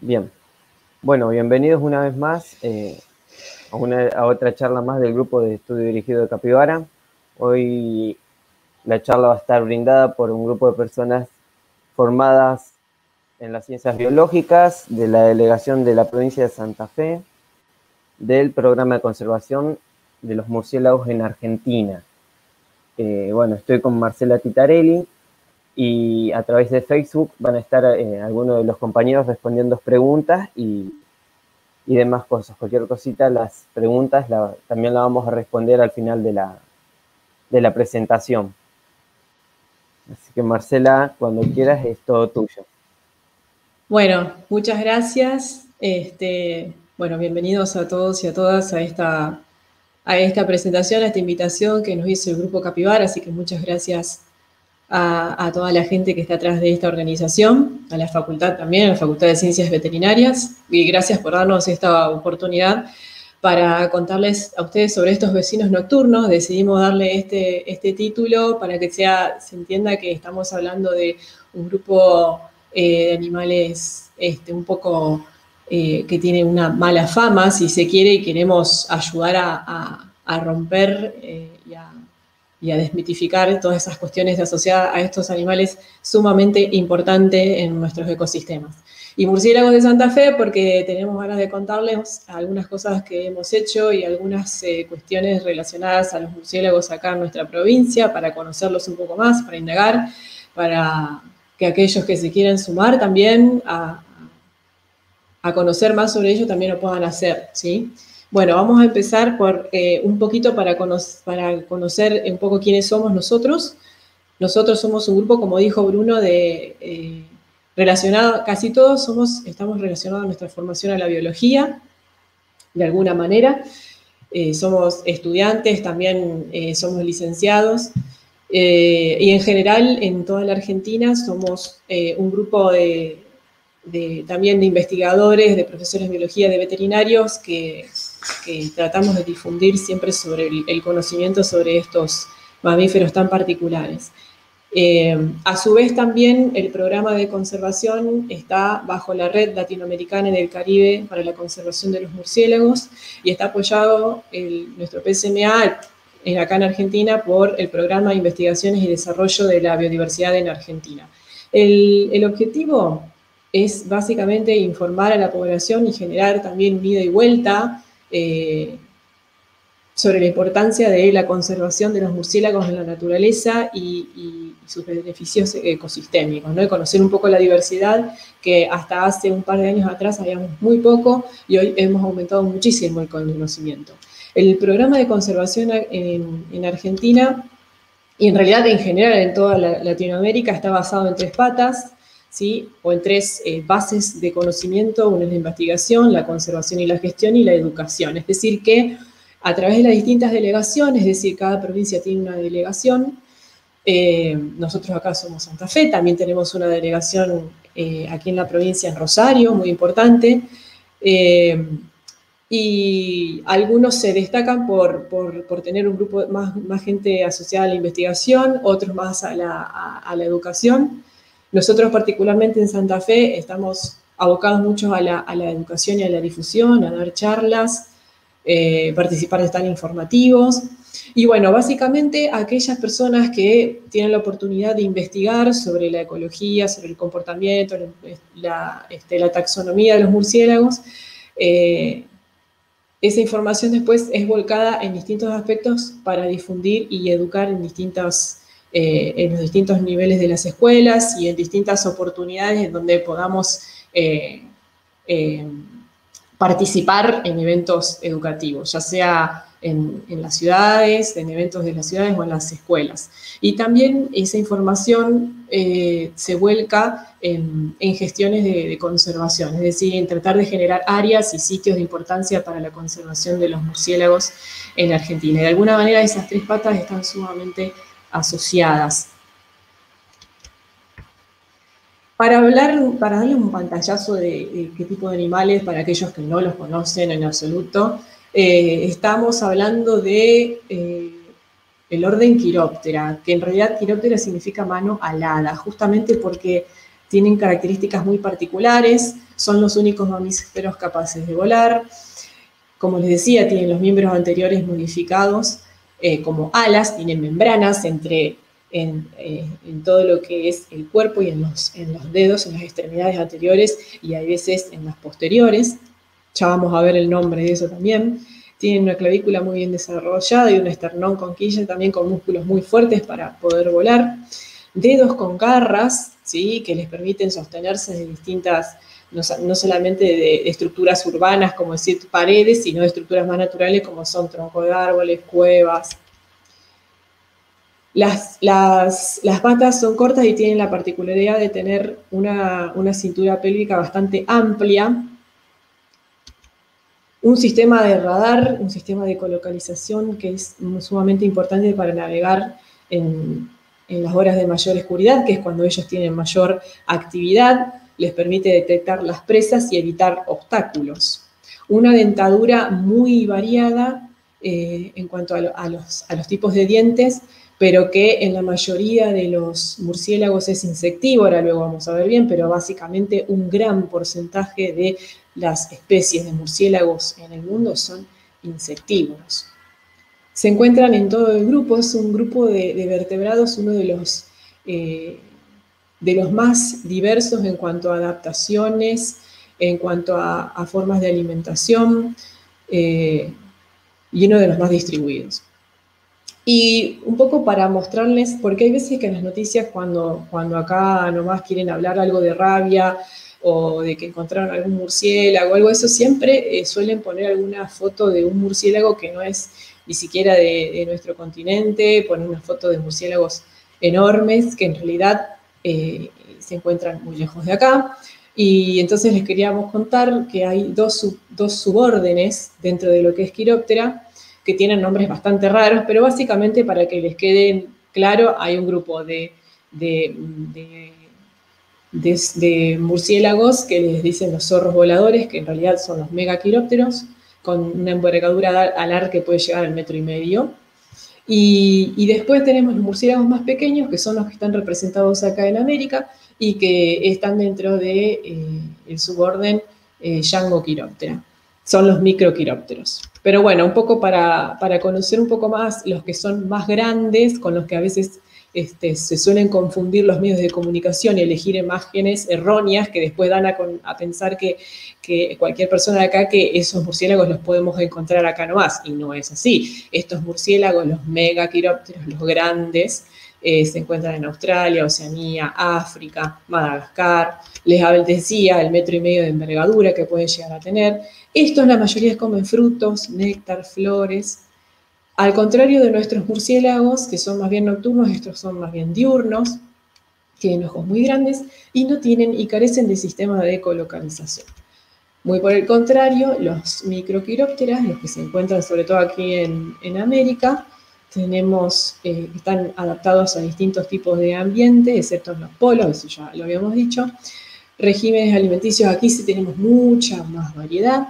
Bien, bueno, bienvenidos una vez más a otra charla más del grupo de estudio dirigido de Capibara. Hoy la charla va a estar brindada por un grupo de personas formadas en las ciencias biológicas de la delegación de la provincia de Santa Fe, del programa de conservación de los murciélagos en Argentina. Bueno, estoy con Marcela Titarelli y a través de Facebook van a estar algunos de los compañeros respondiendo preguntas y demás cosas. Cualquier cosita, las preguntas también las vamos a responder al final de la presentación. Así que Marcela, cuando quieras, es todo tuyo. Bueno, muchas gracias. Bueno, bienvenidos a todos y a todas a esta presentación, a esta invitación que nos hizo el Grupo Capibara, así que muchas gracias a toda la gente que está atrás de esta organización, a la facultad también, a la Facultad de Ciencias Veterinarias, y gracias por darnos esta oportunidad para contarles a ustedes sobre estos vecinos nocturnos. Decidimos darle este título para que se entienda que estamos hablando de un grupo de animales un poco que tiene una mala fama, si se quiere, y queremos ayudar a romper y a desmitificar todas esas cuestiones asociadas a estos animales sumamente importantes en nuestros ecosistemas. Y Murciélagos de Santa Fe, porque tenemos ganas de contarles algunas cosas que hemos hecho y algunas cuestiones relacionadas a los murciélagos acá en nuestra provincia, para conocerlos un poco más, para indagar, para que aquellos que se quieran sumar también a conocer más sobre ello también lo puedan hacer, ¿sí? Bueno, vamos a empezar por un poquito para conocer un poco quiénes somos nosotros. Nosotros somos un grupo, como dijo Bruno, relacionado, casi todos estamos relacionados a nuestra formación a la biología, de alguna manera. Somos estudiantes, también somos licenciados. Y en general, en toda la Argentina, somos un grupo también de investigadores, de profesores de biología, de veterinarios, que tratamos de difundir siempre sobre el conocimiento sobre estos mamíferos tan particulares. A su vez también el programa de conservación está bajo la Red Latinoamericana y del Caribe para la Conservación de los Murciélagos y está apoyado nuestro PSMA acá en Argentina por el Programa de Investigaciones y Desarrollo de la Biodiversidad en Argentina. El objetivo es básicamente informar a la población y generar también un ida y vuelta sobre la importancia de la conservación de los murciélagos en la naturaleza y sus beneficios ecosistémicos, ¿no? Y conocer un poco la diversidad, que hasta hace un par de años atrás habíamos muy poco y hoy hemos aumentado muchísimo el conocimiento. El programa de conservación en Argentina, y en realidad en general en toda Latinoamérica, está basado en 3 patas, ¿sí? O en 3 bases de conocimiento. Una es la investigación, la conservación y la gestión, y la educación. Es decir, que a través de las distintas delegaciones, es decir, cada provincia tiene una delegación. Nosotros acá somos Santa Fe, también tenemos una delegación aquí en la provincia, en Rosario, muy importante. Y algunos se destacan por tener un grupo más gente asociada a la investigación, otros más a la educación. Nosotros particularmente en Santa Fe estamos abocados mucho a la educación y a la difusión, a dar charlas, participar de stand informativos. Y bueno, básicamente aquellas personas que tienen la oportunidad de investigar sobre la ecología, sobre el comportamiento, la taxonomía de los murciélagos, esa información después es volcada en distintos aspectos para difundir y educar en los distintos niveles de las escuelas y en distintas oportunidades en donde podamos participar en eventos educativos, ya sea en las ciudades, en eventos de las ciudades o en las escuelas. Y también esa información se vuelca en gestiones de conservación, es decir, en tratar de generar áreas y sitios de importancia para la conservación de los murciélagos en Argentina. Y de alguna manera esas 3 patas están sumamente asociadas. Para darle un pantallazo de qué tipo de animales, para aquellos que no los conocen en absoluto, estamos hablando de el orden Chiroptera, que en realidad Chiroptera significa mano alada, justamente porque tienen características muy particulares, son los únicos mamíferos capaces de volar. Como les decía, tienen los miembros anteriores modificados como alas, tienen membranas en todo lo que es el cuerpo y en los dedos, en las extremidades anteriores y a veces en las posteriores. Ya vamos a ver el nombre de eso también. Tienen una clavícula muy bien desarrollada y un esternón con quilla, también con músculos muy fuertes para poder volar. Dedos con garras, ¿sí? Que les permiten sostenerse de distintas, no solamente de estructuras urbanas, como decir paredes, sino de estructuras más naturales como son troncos de árboles, cuevas. Las patas son cortas y tienen la particularidad de tener una cintura pélvica bastante amplia, un sistema de radar, un sistema de ecolocalización que es sumamente importante para navegar en las horas de mayor oscuridad, que es cuando ellos tienen mayor actividad, les permite detectar las presas y evitar obstáculos. Una dentadura muy variada en cuanto a los tipos de dientes, pero que en la mayoría de los murciélagos es insectívora, luego vamos a ver bien, pero básicamente un gran porcentaje de las especies de murciélagos en el mundo son insectívoros. Se encuentran en todo el grupo, es un grupo de vertebrados, uno de los más diversos en cuanto a adaptaciones, en cuanto a formas de alimentación, y uno de los más distribuidos. Y un poco para mostrarles, porque hay veces que en las noticias cuando acá nomás quieren hablar algo de rabia o de que encontraron algún murciélago o algo de eso, siempre suelen poner alguna foto de un murciélago que no es ni siquiera de nuestro continente, ponen una foto de murciélagos enormes que en realidad se encuentran muy lejos de acá. Y entonces les queríamos contar que hay dos subórdenes dentro de lo que es Chiroptera, que tienen nombres bastante raros, pero básicamente para que les quede claro, hay un grupo de murciélagos que les dicen los zorros voladores, que en realidad son los megaquirópteros, con una envergadura alar que puede llegar al 1,5 metros. Y después tenemos los murciélagos más pequeños, que son los que están representados acá en América y que están dentro del suborden Yangoquiroptera. Son los microquirópteros. Pero bueno, un poco para conocer un poco más los que son más grandes, con los que a veces se suelen confundir los medios de comunicación y elegir imágenes erróneas que después dan a pensar que cualquier persona de acá, que esos murciélagos los podemos encontrar acá nomás, y no es así. Estos murciélagos, los megaquirópteros, los grandes, se encuentran en Australia, Oceanía, África, Madagascar. Les decía el 1,5 metros de envergadura que pueden llegar a tener. Estos, la mayoría comen frutos, néctar, flores. Al contrario de nuestros murciélagos, que son más bien nocturnos, estos son más bien diurnos, tienen ojos muy grandes y no tienen y carecen de sistema de ecolocalización. Muy por el contrario, los microquirópteras, los que se encuentran sobre todo aquí en América, están adaptados a distintos tipos de ambiente, excepto en los polos, eso ya lo habíamos dicho. Regímenes alimenticios, aquí sí tenemos mucha más variedad.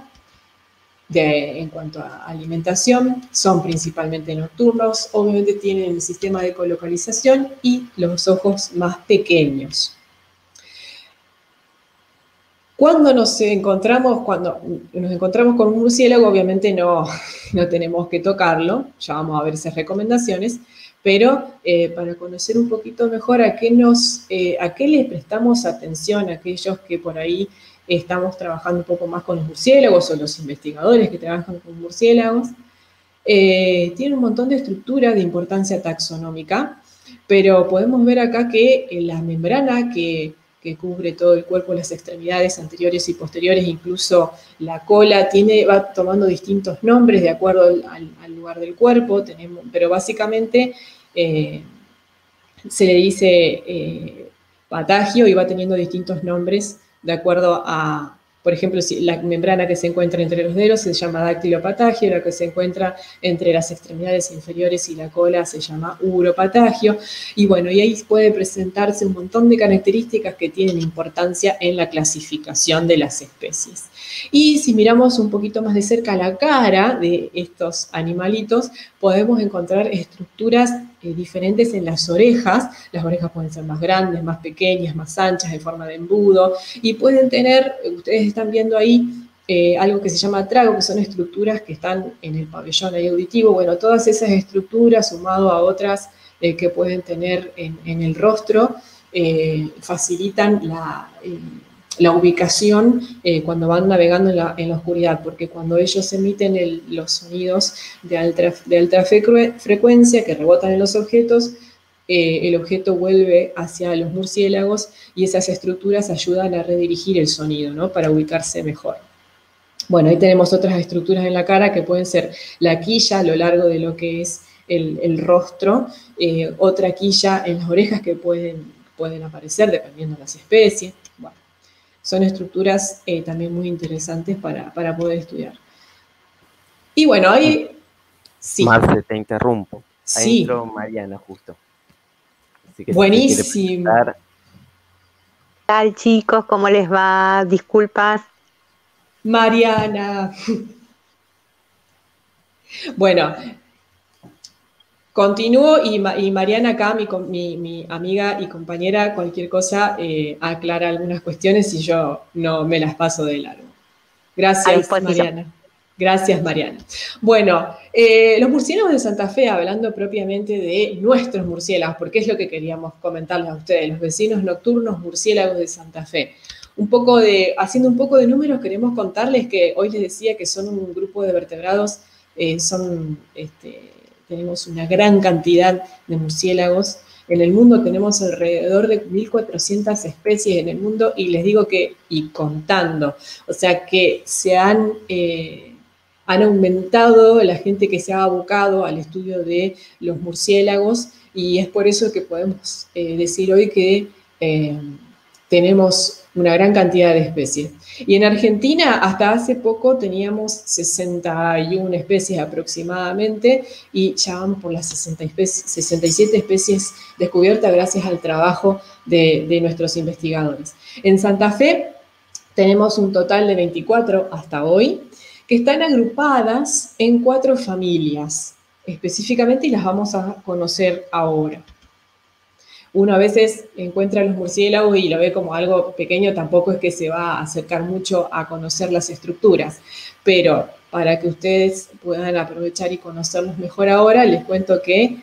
En cuanto a alimentación, son principalmente nocturnos, obviamente tienen el sistema de ecolocalización y los ojos más pequeños. Cuando nos encontramos con un murciélago, obviamente no tenemos que tocarlo, ya vamos a ver esas recomendaciones, pero para conocer un poquito mejor a qué le prestamos atención a aquellos que por ahí estamos trabajando un poco más con los murciélagos o los investigadores que trabajan con murciélagos, tiene un montón de estructuras de importancia taxonómica, pero podemos ver acá que la membrana que cubre todo el cuerpo, las extremidades anteriores y posteriores, incluso la cola, va tomando distintos nombres de acuerdo al lugar del cuerpo, pero básicamente se le dice patagio y va teniendo distintos nombres de acuerdo a, por ejemplo, si la membrana que se encuentra entre los dedos se llama dactilopatagio, la que se encuentra entre las extremidades inferiores y la cola se llama uropatagio, y bueno, y ahí puede presentarse un montón de características que tienen importancia en la clasificación de las especies. Y si miramos un poquito más de cerca la cara de estos animalitos, podemos encontrar estructuras diferentes en las orejas pueden ser más grandes, más pequeñas, más anchas, de forma de embudo, y pueden tener, ustedes están viendo ahí, algo que se llama trago, que son estructuras que están en el pabellón ahí auditivo. Bueno, todas esas estructuras, sumado a otras que pueden tener en el rostro, facilitan la ubicación cuando van navegando en la oscuridad, porque cuando ellos emiten los sonidos de alta frecuencia que rebotan en los objetos, el objeto vuelve hacia los murciélagos y esas estructuras ayudan a redirigir el sonido, ¿no? Para ubicarse mejor. Bueno, ahí tenemos otras estructuras en la cara que pueden ser la quilla a lo largo de lo que es el rostro, otra quilla en las orejas que pueden aparecer dependiendo de las especies. Bueno, son estructuras también muy interesantes para poder estudiar. Y bueno, ahí... Sí. Marce, te interrumpo. Ahí sí. entró Mariana justo. Así que buenísimo. ¿Qué tal, chicos? ¿Cómo les va? Disculpas. Mariana. Bueno, continúo y Mariana acá, mi amiga y compañera, cualquier cosa, aclara algunas cuestiones y yo no me las paso de largo. Gracias, Mariana. Gracias, Mariana. Bueno, los murciélagos de Santa Fe, hablando propiamente de nuestros murciélagos, porque es lo que queríamos comentarles a ustedes, los vecinos nocturnos murciélagos de Santa Fe. Haciendo un poco de números, queremos contarles que hoy les decía que son un grupo de vertebrados, tenemos una gran cantidad de murciélagos. En el mundo tenemos alrededor de 1.400 especies en el mundo y les digo que, y contando, o sea que se han aumentado la gente que se ha abocado al estudio de los murciélagos y es por eso que podemos decir hoy que tenemos una gran cantidad de especies. Y en Argentina hasta hace poco teníamos 61 especies aproximadamente y ya vamos por las 67 especies descubiertas gracias al trabajo de nuestros investigadores. En Santa Fe tenemos un total de 24 hasta hoy que están agrupadas en 4 familias específicamente y las vamos a conocer ahora. Uno a veces encuentra los murciélagos y lo ve como algo pequeño, tampoco es que se va a acercar mucho a conocer las estructuras, pero para que ustedes puedan aprovechar y conocerlos mejor ahora, les cuento que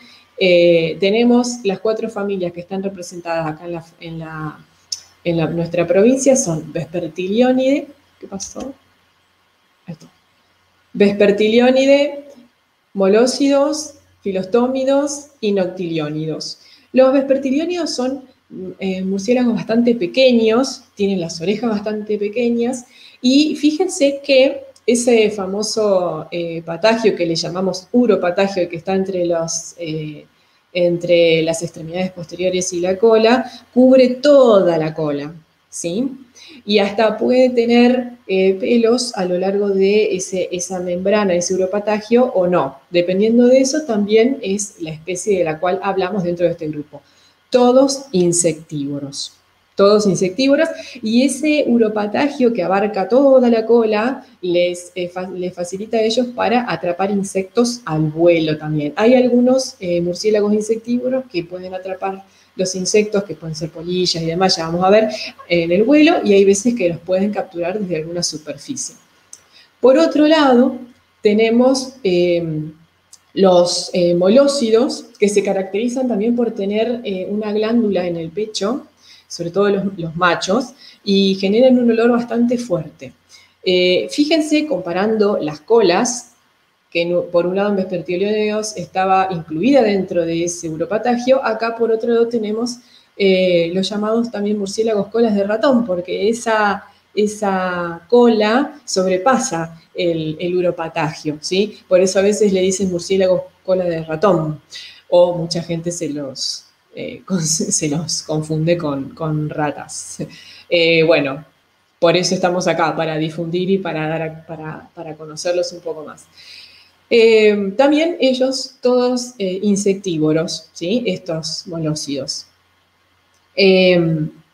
tenemos las 4 familias que están representadas acá en nuestra provincia, son Vespertilionidae, ¿qué pasó? Esto. Vespertilionidae, molócidos, filostómidos y noctiliónidos. Los vespertiliónidos son murciélagos bastante pequeños, tienen las orejas bastante pequeñas y fíjense que ese famoso patagio que le llamamos uropatagio, que está entre las extremidades posteriores y la cola, cubre toda la cola, ¿sí? Y hasta puede tener pelos a lo largo de esa membrana, ese uropatagio, o no. Dependiendo de eso, también es la especie de la cual hablamos dentro de este grupo. Todos insectívoros. Todos insectívoros. Y ese uropatagio que abarca toda la cola les facilita a ellos para atrapar insectos al vuelo también. Hay algunos murciélagos insectívoros que pueden atrapar los insectos, que pueden ser polillas y demás, ya vamos a ver, en el vuelo, y hay veces que los pueden capturar desde alguna superficie. Por otro lado, tenemos los molócidos, que se caracterizan también por tener una glándula en el pecho, sobre todo los machos, y generan un olor bastante fuerte. Fíjense, comparando las colas, que por un lado en Vespertilionidae estaba incluida dentro de ese uropatagio, acá por otro lado tenemos los llamados también murciélagos colas de ratón, porque esa cola sobrepasa el uropatagio, ¿sí? Por eso a veces le dicen murciélagos cola de ratón, o mucha gente se los confunde con ratas. Bueno, por eso estamos acá, para difundir y para conocerlos un poco más. También ellos todos insectívoros, ¿sí? Estos molócidos.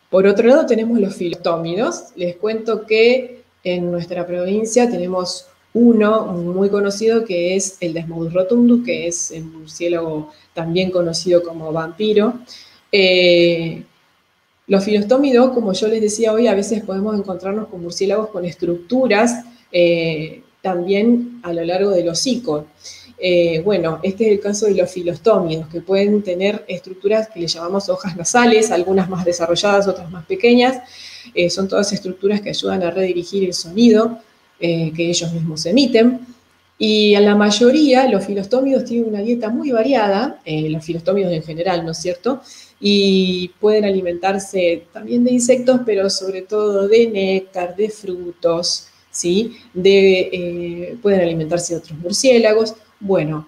Por otro lado tenemos los filostómidos. Les cuento que en nuestra provincia tenemos Uno muy conocido que es el Desmodus rotundus, que es el murciélago también conocido como vampiro. Los filostómidos, como yo les decía hoy, a veces podemos encontrarnos con murciélagos con estructuras también a lo largo del hocico. Bueno, este es el caso de los filostómidos, que pueden tener estructuras que le llamamos hojas nasales, algunas más desarrolladas, otras más pequeñas. Son todas estructuras que ayudan a redirigir el sonido que ellos mismos emiten. Y a la mayoría, los filostómidos tienen una dieta muy variada, los filostómidos en general, ¿no es cierto? Y pueden alimentarse también de insectos, pero sobre todo de néctar, de frutos, ¿sí? Pueden alimentarse de otros murciélagos. Bueno,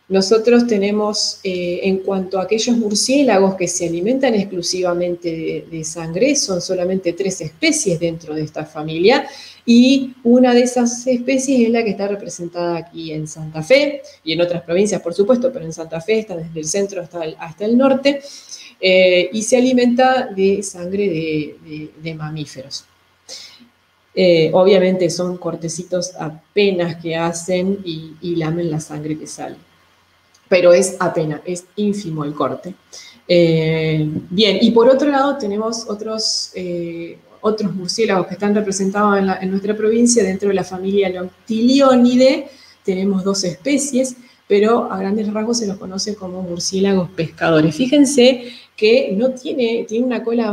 nosotros tenemos, en cuanto a aquellos murciélagos que se alimentan exclusivamente de sangre, son solamente 3 especies dentro de esta familia, y una de esas especies es la que está representada aquí en Santa Fe, y en otras provincias, por supuesto, pero en Santa Fe está desde el centro hasta el norte, y se alimenta de sangre de mamíferos. Obviamente son cortecitos apenas que hacen y lamen la sangre que sale. Pero es apenas, es ínfimo el corte. Bien, y por otro lado tenemos otros murciélagos que están representados en nuestra provincia dentro de la familia Loctilionidae. Tenemos 2 especies, pero a grandes rasgos se los conoce como murciélagos pescadores. Fíjense que tiene una cola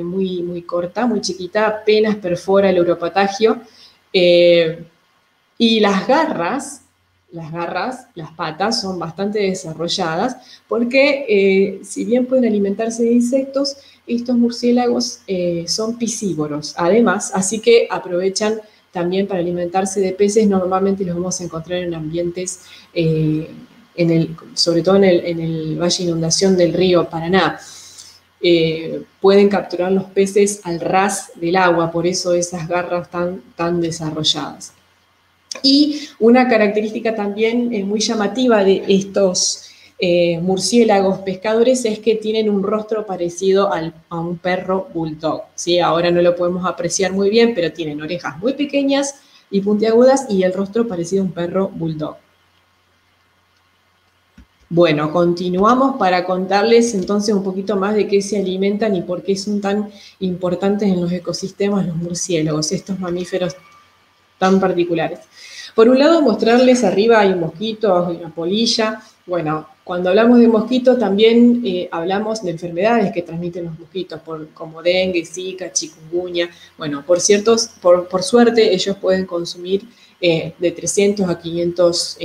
muy, muy corta, muy chiquita, apenas perfora el uropatagio, y las patas son bastante desarrolladas porque si bien pueden alimentarse de insectos, estos murciélagos son piscívoros, además, así que aprovechan también para alimentarse de peces. Normalmente los vamos a encontrar en ambientes, sobre todo en el valle de inundación del río Paraná. Pueden capturar los peces al ras del agua, por eso esas garras tan desarrolladas. Y una característica también muy llamativa de estos murciélagos pescadores es que tienen un rostro parecido a un perro bulldog, ¿sí? Ahora no lo podemos apreciar muy bien, pero tienen orejas muy pequeñas y puntiagudas y el rostro parecido a un perro bulldog. Bueno, continuamos para contarles entonces un poquito más de qué se alimentan y por qué son tan importantes en los ecosistemas los murciélagos, estos mamíferos tan particulares. Por un lado, mostrarles arriba hay mosquitos, hay una polilla. Bueno, cuando hablamos de mosquitos también hablamos de enfermedades que transmiten los mosquitos, como dengue, zika, chikungunya. Bueno, por suerte ellos pueden consumir de 300 a 500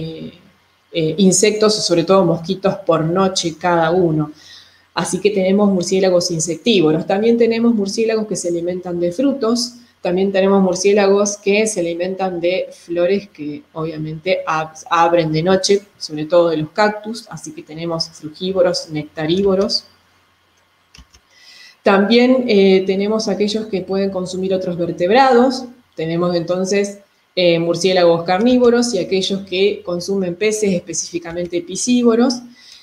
insectos, sobre todo mosquitos por noche cada uno. Así que tenemos murciélagos insectívoros. También tenemos murciélagos que se alimentan de frutos. También tenemos murciélagos que se alimentan de flores que obviamente abren de noche, sobre todo de los cactus, así que tenemos frugívoros, nectarívoros. También tenemos aquellos que pueden consumir otros vertebrados. Tenemos entonces murciélagos carnívoros y aquellos que consumen peces, específicamente piscívoros.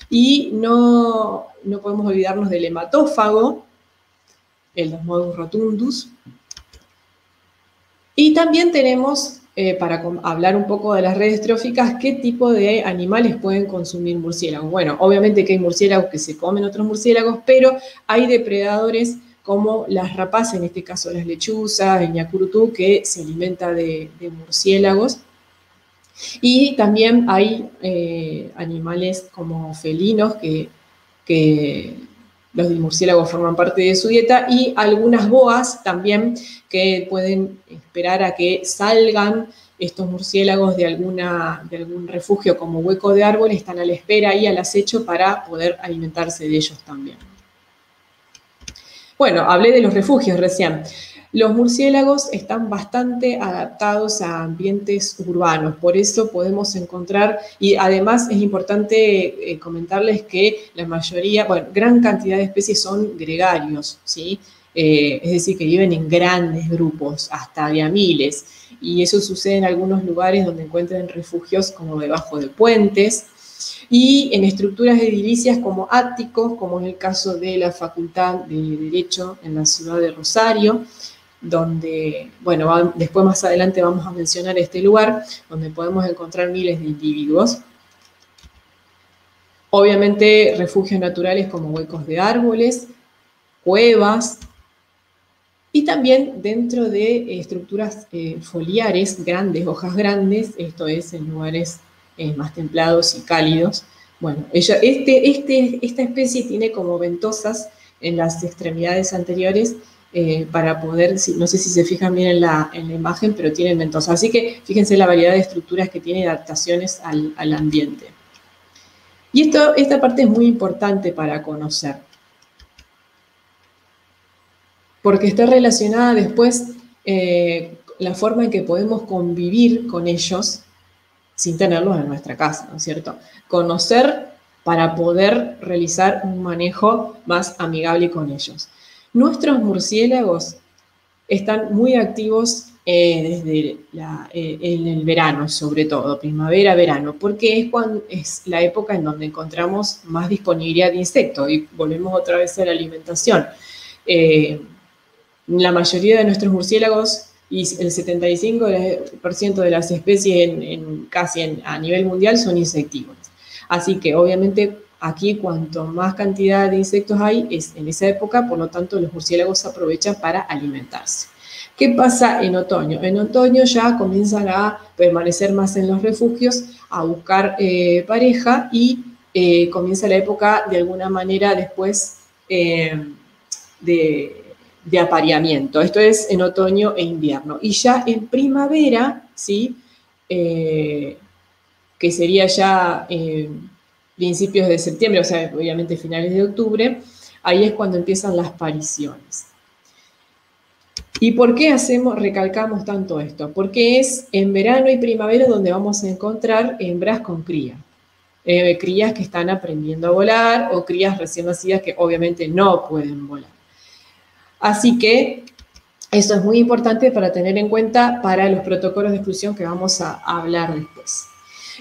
Y no podemos olvidarnos del hematófago, el Desmodus rotundus. Y también tenemos, para hablar un poco de las redes tróficas, qué tipo de animales pueden consumir murciélagos. Bueno, obviamente que hay murciélagos que se comen otros murciélagos, pero hay depredadores como las rapaces, en este caso las lechuzas, el ñacurutú, que se alimenta de murciélagos. Y también hay animales como felinos que los murciélagos forman parte de su dieta, y algunas boas también que pueden esperar a que salgan estos murciélagos de algún refugio como hueco de árbol, están a la espera y al acecho para poder alimentarse de ellos también. Bueno, hablé de los refugios recién. Los murciélagos están bastante adaptados a ambientes urbanos, por eso podemos encontrar, y además es importante comentarles que la mayoría, gran cantidad de especies son gregarios, ¿sí? Es decir, que viven en grandes grupos, hasta de a miles, y eso sucede en algunos lugares donde encuentran refugios como debajo de puentes, y en estructuras edilicias como áticos, como en el caso de la Facultad de Derecho en la ciudad de Rosario, donde, bueno, después más adelante vamos a mencionar este lugar, donde podemos encontrar miles de individuos. Obviamente refugios naturales como huecos de árboles, cuevas, y también dentro de estructuras foliares grandes, hojas grandes, esto es en lugares más templados y cálidos. Bueno, esta especie tiene como ventosas en las extremidades anteriores para poder, no sé si se fijan bien en la imagen, pero tienen ventosas. Así que fíjense la variedad de estructuras que tiene, adaptaciones al ambiente. Y esta parte es muy importante para conocer, porque está relacionada después la forma en que podemos convivir con ellos sin tenerlos en nuestra casa, ¿no es cierto? Conocer para poder realizar un manejo más amigable con ellos. Nuestros murciélagos están muy activos desde en el verano, sobre todo, primavera, verano, porque es la época en donde encontramos más disponibilidad de insectos y volvemos otra vez a la alimentación. La mayoría de nuestros murciélagos y el 75% de las especies casi a nivel mundial son insectívoras. Así que obviamente aquí cuanto más cantidad de insectos hay es en esa época, por lo tanto los murciélagos aprovechan para alimentarse. ¿Qué pasa en otoño? En otoño ya comienzan a permanecer más en los refugios, a buscar pareja y comienza la época de alguna manera después de apareamiento. Esto es en otoño e invierno. Y ya en primavera, ¿sí? Que sería ya principios de septiembre, o sea, obviamente finales de octubre, ahí es cuando empiezan las pariciones. ¿Y por qué recalcamos tanto esto? Porque es en verano y primavera donde vamos a encontrar hembras con cría. Crías que están aprendiendo a volar o crías recién nacidas que obviamente no pueden volar. Así que esto es muy importante para tener en cuenta para los protocolos de exclusión que vamos a hablar después.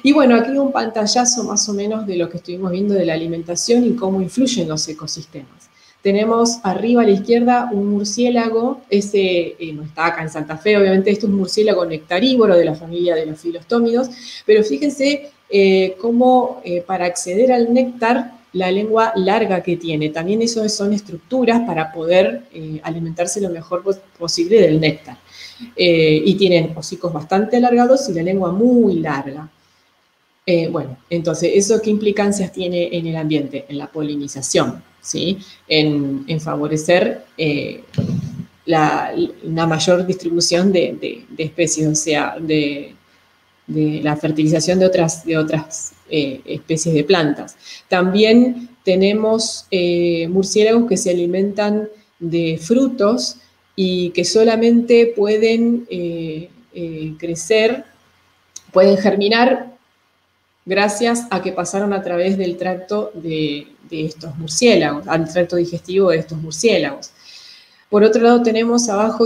Y bueno, aquí un pantallazo más o menos de lo que estuvimos viendo de la alimentación y cómo influyen los ecosistemas. Tenemos arriba a la izquierda un murciélago, ese no está acá en Santa Fe, obviamente esto es un murciélago nectarívoro de la familia de los filostómidos, pero fíjense cómo para acceder al néctar la lengua larga que tiene. También eso son estructuras para poder alimentarse lo mejor posible del néctar. Y tienen hocicos bastante alargados y la lengua muy larga. Bueno, entonces, ¿eso qué implicancias tiene en el ambiente? En la polinización, ¿sí? En favorecer una mayor distribución de especies, o sea, de la fertilización de otras especies de plantas. También tenemos murciélagos que se alimentan de frutos y que solamente pueden crecer, pueden germinar gracias a que pasaron a través del tracto de estos murciélagos, al tracto digestivo de estos murciélagos. Por otro lado tenemos abajo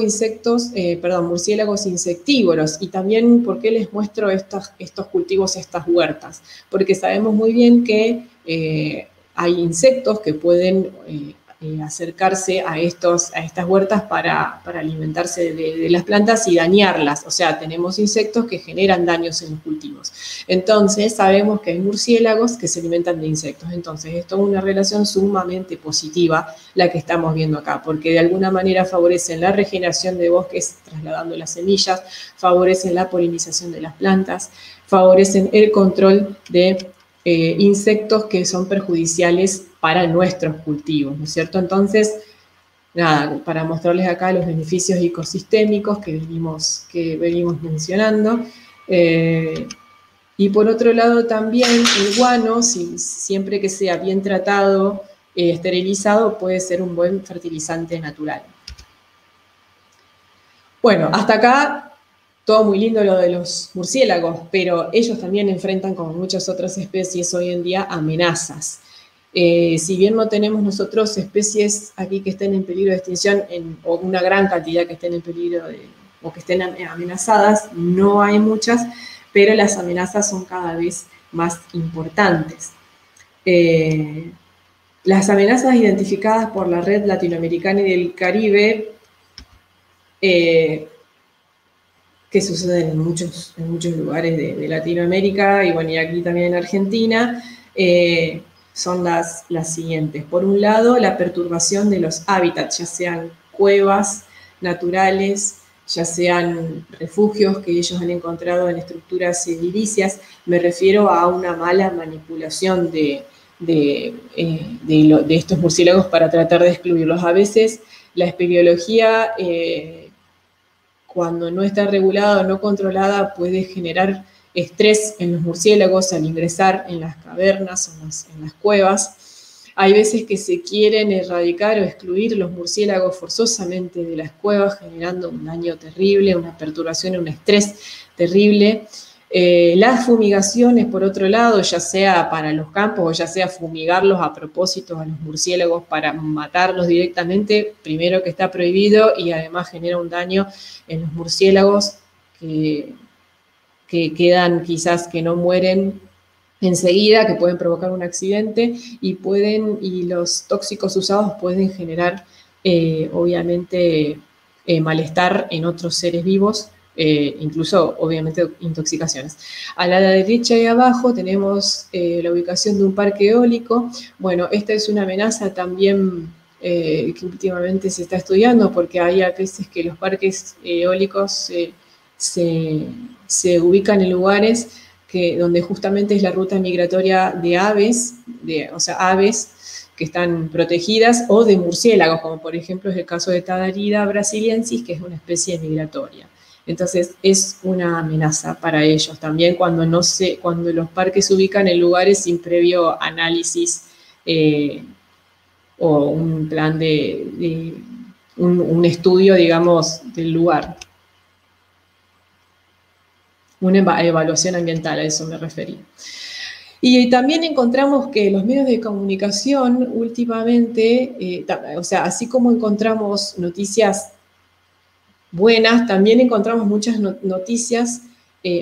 murciélagos insectívoros. Y también, ¿por qué les muestro estos cultivos, estas huertas? Porque sabemos muy bien que hay insectos que pueden acercarse a estas huertas para alimentarse de las plantas y dañarlas. O sea, tenemos insectos que generan daños en los cultivos. Entonces, sabemos que hay murciélagos que se alimentan de insectos. Entonces, esto es una relación sumamente positiva la que estamos viendo acá, porque de alguna manera favorecen la regeneración de bosques trasladando las semillas, favorecen la polinización de las plantas, favorecen el control de insectos que son perjudiciales para nuestros cultivos, ¿no es cierto? Entonces, nada, para mostrarles acá los beneficios ecosistémicos que venimos mencionando. Y por otro lado también el guano, siempre que sea bien tratado, esterilizado, puede ser un buen fertilizante natural. Bueno, hasta acá todo muy lindo lo de los murciélagos, pero ellos también enfrentan, como muchas otras especies hoy en día, amenazas. Si bien no tenemos nosotros especies aquí que estén en peligro de extinción, o una gran cantidad que estén en peligro o que estén amenazadas, no hay muchas, pero las amenazas son cada vez más importantes. Las amenazas identificadas por la Red Latinoamericana y del Caribe que suceden en muchos lugares de Latinoamérica y bueno, y aquí también en Argentina, son las siguientes. Por un lado, la perturbación de los hábitats, ya sean cuevas naturales, ya sean refugios que ellos han encontrado en estructuras edilicias. Me refiero a una mala manipulación de estos murciélagos para tratar de excluirlos. A veces la espeleología, cuando no está regulada o no controlada, puede generar estrés en los murciélagos al ingresar en las cavernas o en las cuevas. Hay veces que se quieren erradicar o excluir los murciélagos forzosamente de las cuevas, generando un daño terrible, una perturbación, un estrés terrible. Las fumigaciones, por otro lado, ya sea para los campos o ya sea fumigarlos a propósito a los murciélagos para matarlos directamente, primero que está prohibido y además genera un daño en los murciélagos que quedan quizás que no mueren enseguida, que pueden provocar un accidente y los tóxicos usados pueden generar obviamente malestar en otros seres vivos, incluso obviamente intoxicaciones. A la derecha y abajo tenemos la ubicación de un parque eólico. Bueno, esta es una amenaza también que últimamente se está estudiando, porque hay a veces que los parques eólicos se ubican en lugares donde justamente es la ruta migratoria de aves, o sea, aves que están protegidas, o de murciélagos, como por ejemplo es el caso de Tadarida brasiliensis, que es una especie migratoria. Entonces es una amenaza para ellos también cuando los parques se ubican en lugares sin previo análisis o un plan un estudio, digamos, del lugar. Una evaluación ambiental, a eso me referí. Y también encontramos que los medios de comunicación últimamente, o sea, así como encontramos noticias buenas, también encontramos muchas noticias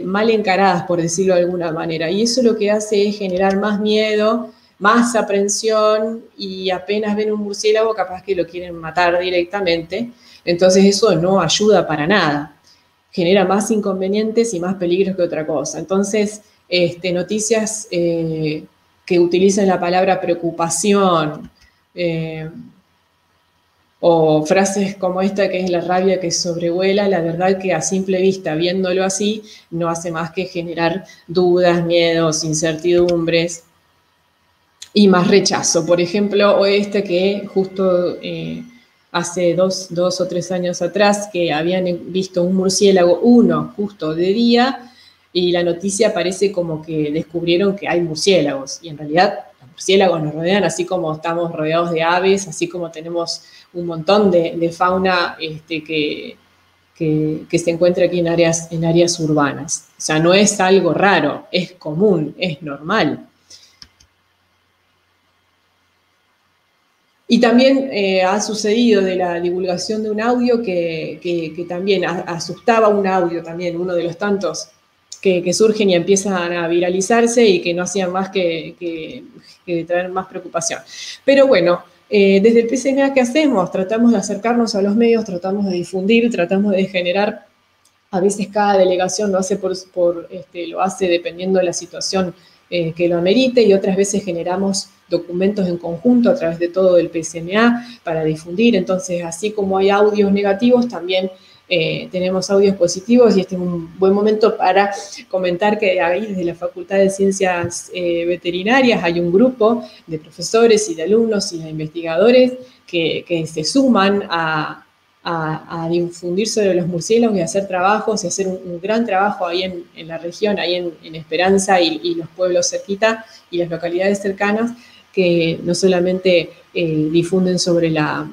mal encaradas, por decirlo de alguna manera. Y eso lo que hace es generar más miedo, más aprensión, y apenas ven un murciélago capaz que lo quieren matar directamente. Entonces eso no ayuda para nada. Genera más inconvenientes y más peligros que otra cosa. Entonces, noticias que utilizan la palabra preocupación, o frases como esta, que es la rabia que sobrevuela, la verdad que a simple vista, viéndolo así, no hace más que generar dudas, miedos, incertidumbres y más rechazo. Por ejemplo, o que justo hace dos o tres años atrás, que habían visto un murciélago, uno justo de día, y la noticia parece como que descubrieron que hay murciélagos, y en realidad los murciélagos nos rodean, así como estamos rodeados de aves, así como tenemos un montón de fauna que se encuentra aquí en áreas urbanas. O sea, no es algo raro, es común, es normal. Y también ha sucedido de la divulgación de un audio que también asustaba, un audio también, uno de los tantos que surgen y empiezan a viralizarse y que no hacían más que traer más preocupación. Pero bueno, desde el PCMA, ¿qué hacemos? Tratamos de acercarnos a los medios, tratamos de difundir, tratamos de generar. A veces cada delegación lo hace lo hace dependiendo de la situación que lo amerite, y otras veces generamos documentos en conjunto a través de todo el PCMA para difundir. Entonces, así como hay audios negativos, también tenemos audios positivos, y este es un buen momento para comentar que ahí desde la Facultad de Ciencias Veterinarias hay un grupo de profesores y de alumnos y de investigadores que se suman a difundir sobre los murciélagos y hacer trabajos y hacer un gran trabajo ahí en la región, ahí en Esperanza y los pueblos cerquita y las localidades cercanas, que no solamente difunden sobre la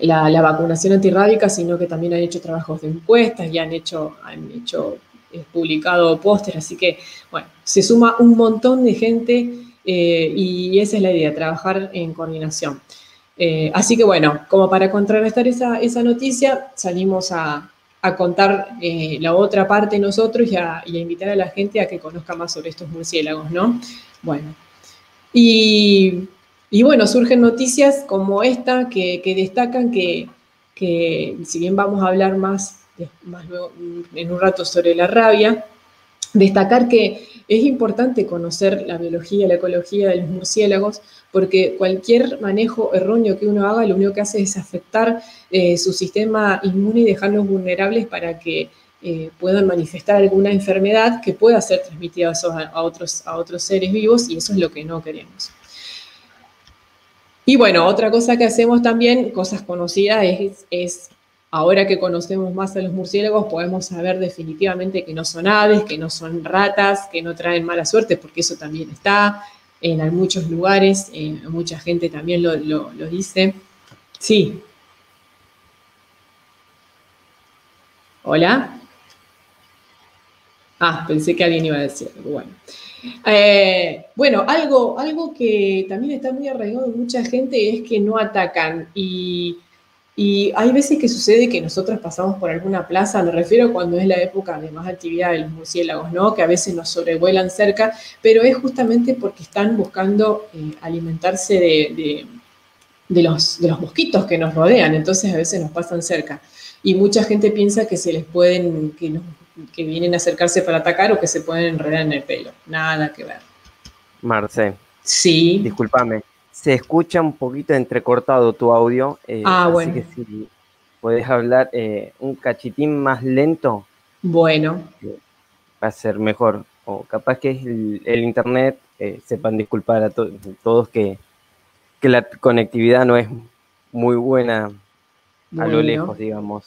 vacunación antirrábica, sino que también han hecho trabajos de encuestas y han publicado póster. Así que, bueno, se suma un montón de gente y esa es la idea, trabajar en coordinación. Así que bueno, como para contrarrestar esa noticia, salimos a contar la otra parte nosotros y a invitar a la gente a que conozca más sobre estos murciélagos, ¿no? Bueno, y bueno, surgen noticias como esta que destacan que que si bien vamos a hablar más luego, en un rato sobre la rabia, destacar que es importante conocer la biología, la ecología de los murciélagos, porque cualquier manejo erróneo que uno haga, lo único que hace es afectar su sistema inmune y dejarlos vulnerables para que puedan manifestar alguna enfermedad que pueda ser transmitida a otros seres vivos, y eso es lo que no queremos. Y bueno, otra cosa que hacemos también, cosas conocidas, es ahora que conocemos más a los murciélagos, podemos saber definitivamente que no son aves, que no son ratas, que no traen mala suerte, porque eso también está en muchos lugares, mucha gente también lo dice. Sí. ¿Hola? Ah, pensé que alguien iba a decir algo. Bueno. Bueno, algo que también está muy arraigado en mucha gente es que no atacan, y hay veces que sucede que nosotros pasamos por alguna plaza, me refiero cuando es la época de más actividad de los murciélagos, ¿no? Que a veces nos sobrevuelan cerca, pero es justamente porque están buscando alimentarse de los mosquitos que nos rodean, entonces a veces nos pasan cerca. Y mucha gente piensa que se les pueden, que vienen a acercarse para atacar o que se pueden enredar en el pelo. Nada que ver. Marce. Sí. Discúlpame. Se escucha un poquito entrecortado tu audio. Bueno. Así que si podés hablar un cachitín más lento. Bueno. Va a ser mejor. O capaz que es el internet. Sepan disculpar a todos que la conectividad no es muy buena a lo lejos, digamos.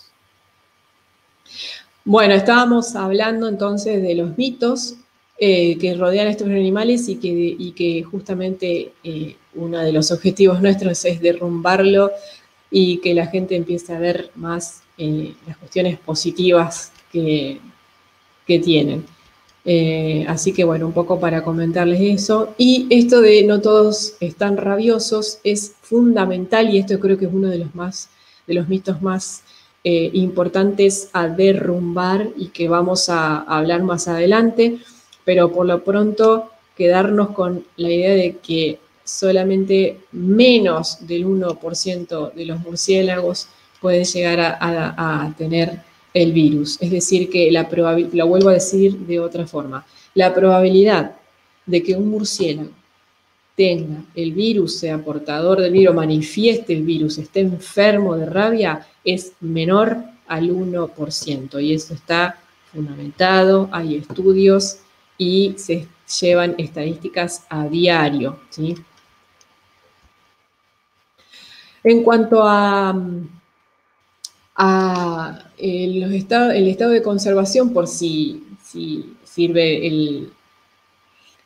Bueno, estábamos hablando entonces de los mitos que rodean a estos animales y que justamente uno de los objetivos nuestros es derrumbarlo y que la gente empiece a ver más las cuestiones positivas que tienen. Así que bueno, un poco para comentarles eso. Y esto de no todos están rabiosos es fundamental, y esto creo que es uno de los mitos más importantes a derrumbar y que vamos a hablar más adelante, pero por lo pronto quedarnos con la idea de que solamente menos del 1% de los murciélagos pueden llegar a tener el virus. Es decir, que lo vuelvo a decir de otra forma, la probabilidad de que un murciélago tenga el virus, sea portador del virus, manifieste el virus, esté enfermo de rabia, es menor al 1%. Y eso está fundamentado, hay estudios y se llevan estadísticas a diario, ¿sí? En cuanto el estado de conservación, por si sirve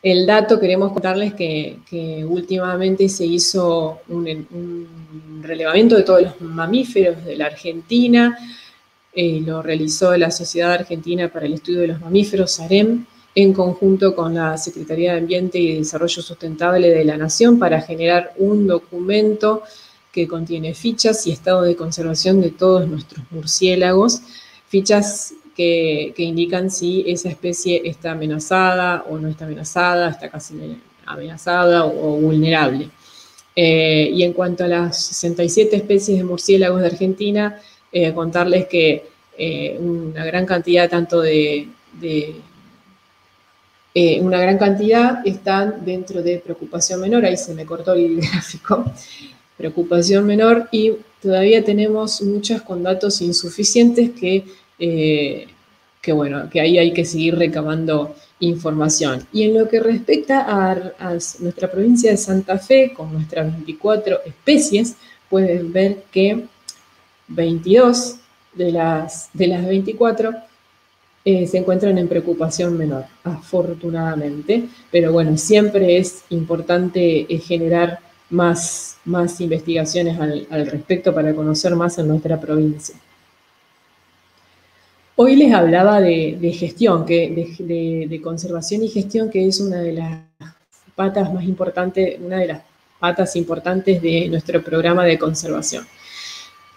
el dato, queremos contarles que últimamente se hizo un relevamiento de todos los mamíferos de la Argentina, lo realizó la Sociedad Argentina para el Estudio de los Mamíferos, SAREM, en conjunto con la Secretaría de Ambiente y Desarrollo Sustentable de la Nación, para generar un documento que contiene fichas y estado de conservación de todos nuestros murciélagos, fichas que indican si esa especie está amenazada o no está amenazada, está casi amenazada o vulnerable. Y en cuanto a las 67 especies de murciélagos de Argentina, contarles que una gran cantidad una gran cantidad están dentro de preocupación menor, ahí se me cortó el gráfico, preocupación menor, y todavía tenemos muchas con datos insuficientes que ahí hay que seguir recabando información. Y en lo que respecta a nuestra provincia de Santa Fe, con nuestras 24 especies, pueden ver que 22 de las 24 se encuentran en preocupación menor, afortunadamente. Pero bueno, siempre es importante generar más investigaciones al respecto para conocer más en nuestra provincia. Hoy les hablaba de gestión, de conservación y gestión, que es una de las patas más importantes, una de las patas importantes de nuestro programa de conservación.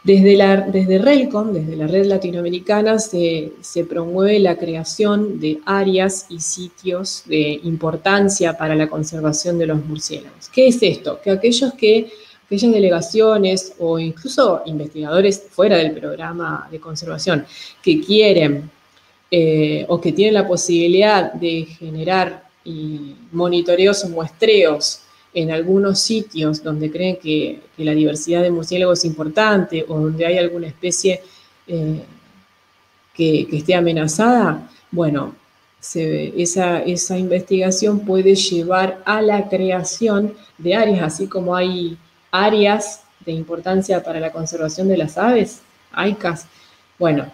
Desde RELCOM, desde la red latinoamericana, se promueve la creación de áreas y sitios de importancia para la conservación de los murciélagos. ¿Qué es esto? Que aquellos que aquellas delegaciones o incluso investigadores fuera del programa de conservación que quieren o que tienen la posibilidad de generar monitoreos o muestreos en algunos sitios donde creen que la diversidad de murciélagos es importante o donde hay alguna especie que esté amenazada, bueno, esa investigación puede llevar a la creación de áreas, así como hay áreas de importancia para la conservación de las aves, AICAS. Bueno,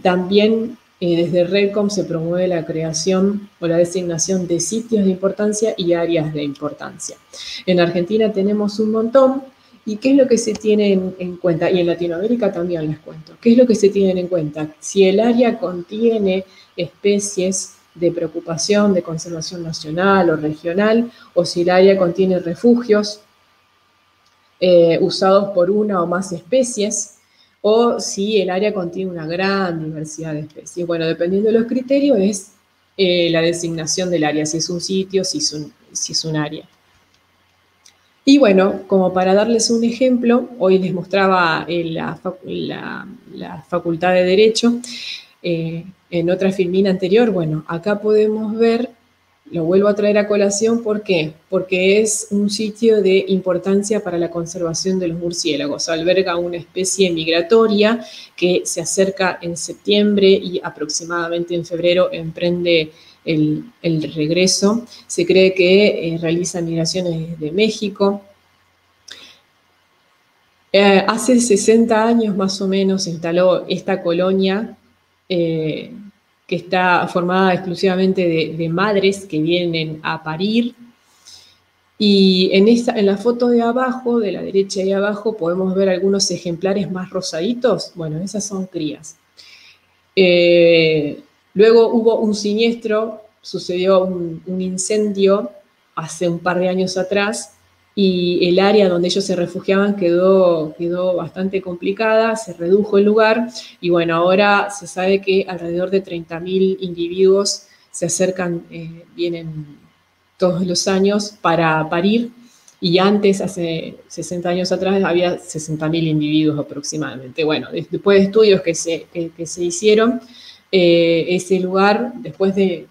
también desde REDCOM se promueve la creación o la designación de sitios de importancia y áreas de importancia. En Argentina tenemos un montón. ¿Y qué es lo que se tiene en cuenta? Y en Latinoamérica también les cuento. ¿Qué es lo que se tiene en cuenta? Si el área contiene especies de preocupación de conservación nacional o regional, o si el área contiene refugios usados por una o más especies, o si el área contiene una gran diversidad de especies. Bueno, dependiendo de los criterios es la designación del área, si es un sitio, si es un área. Y bueno, como para darles un ejemplo, hoy les mostraba la Facultad de Derecho, en otra filmina anterior, bueno, acá podemos ver, lo vuelvo a traer a colación, ¿por qué? Porque es un sitio de importancia para la conservación de los murciélagos. Alberga una especie migratoria que se acerca en septiembre y aproximadamente en febrero emprende el regreso. Se cree que realiza migraciones desde México. Hace 60 años más o menos se instaló esta colonia que está formada exclusivamente de madres que vienen a parir. Y en la foto de abajo, de la derecha y abajo, podemos ver algunos ejemplares más rosaditos. Bueno, esas son crías. Luego hubo un siniestro, sucedió un incendio hace un par de años atrás y el área donde ellos se refugiaban quedó bastante complicada, se redujo el lugar y bueno, ahora se sabe que alrededor de 30.000 individuos se acercan, vienen todos los años para parir y antes, hace 60 años atrás, había 60.000 individuos aproximadamente. Bueno, después de estudios que se hicieron, ese lugar, después de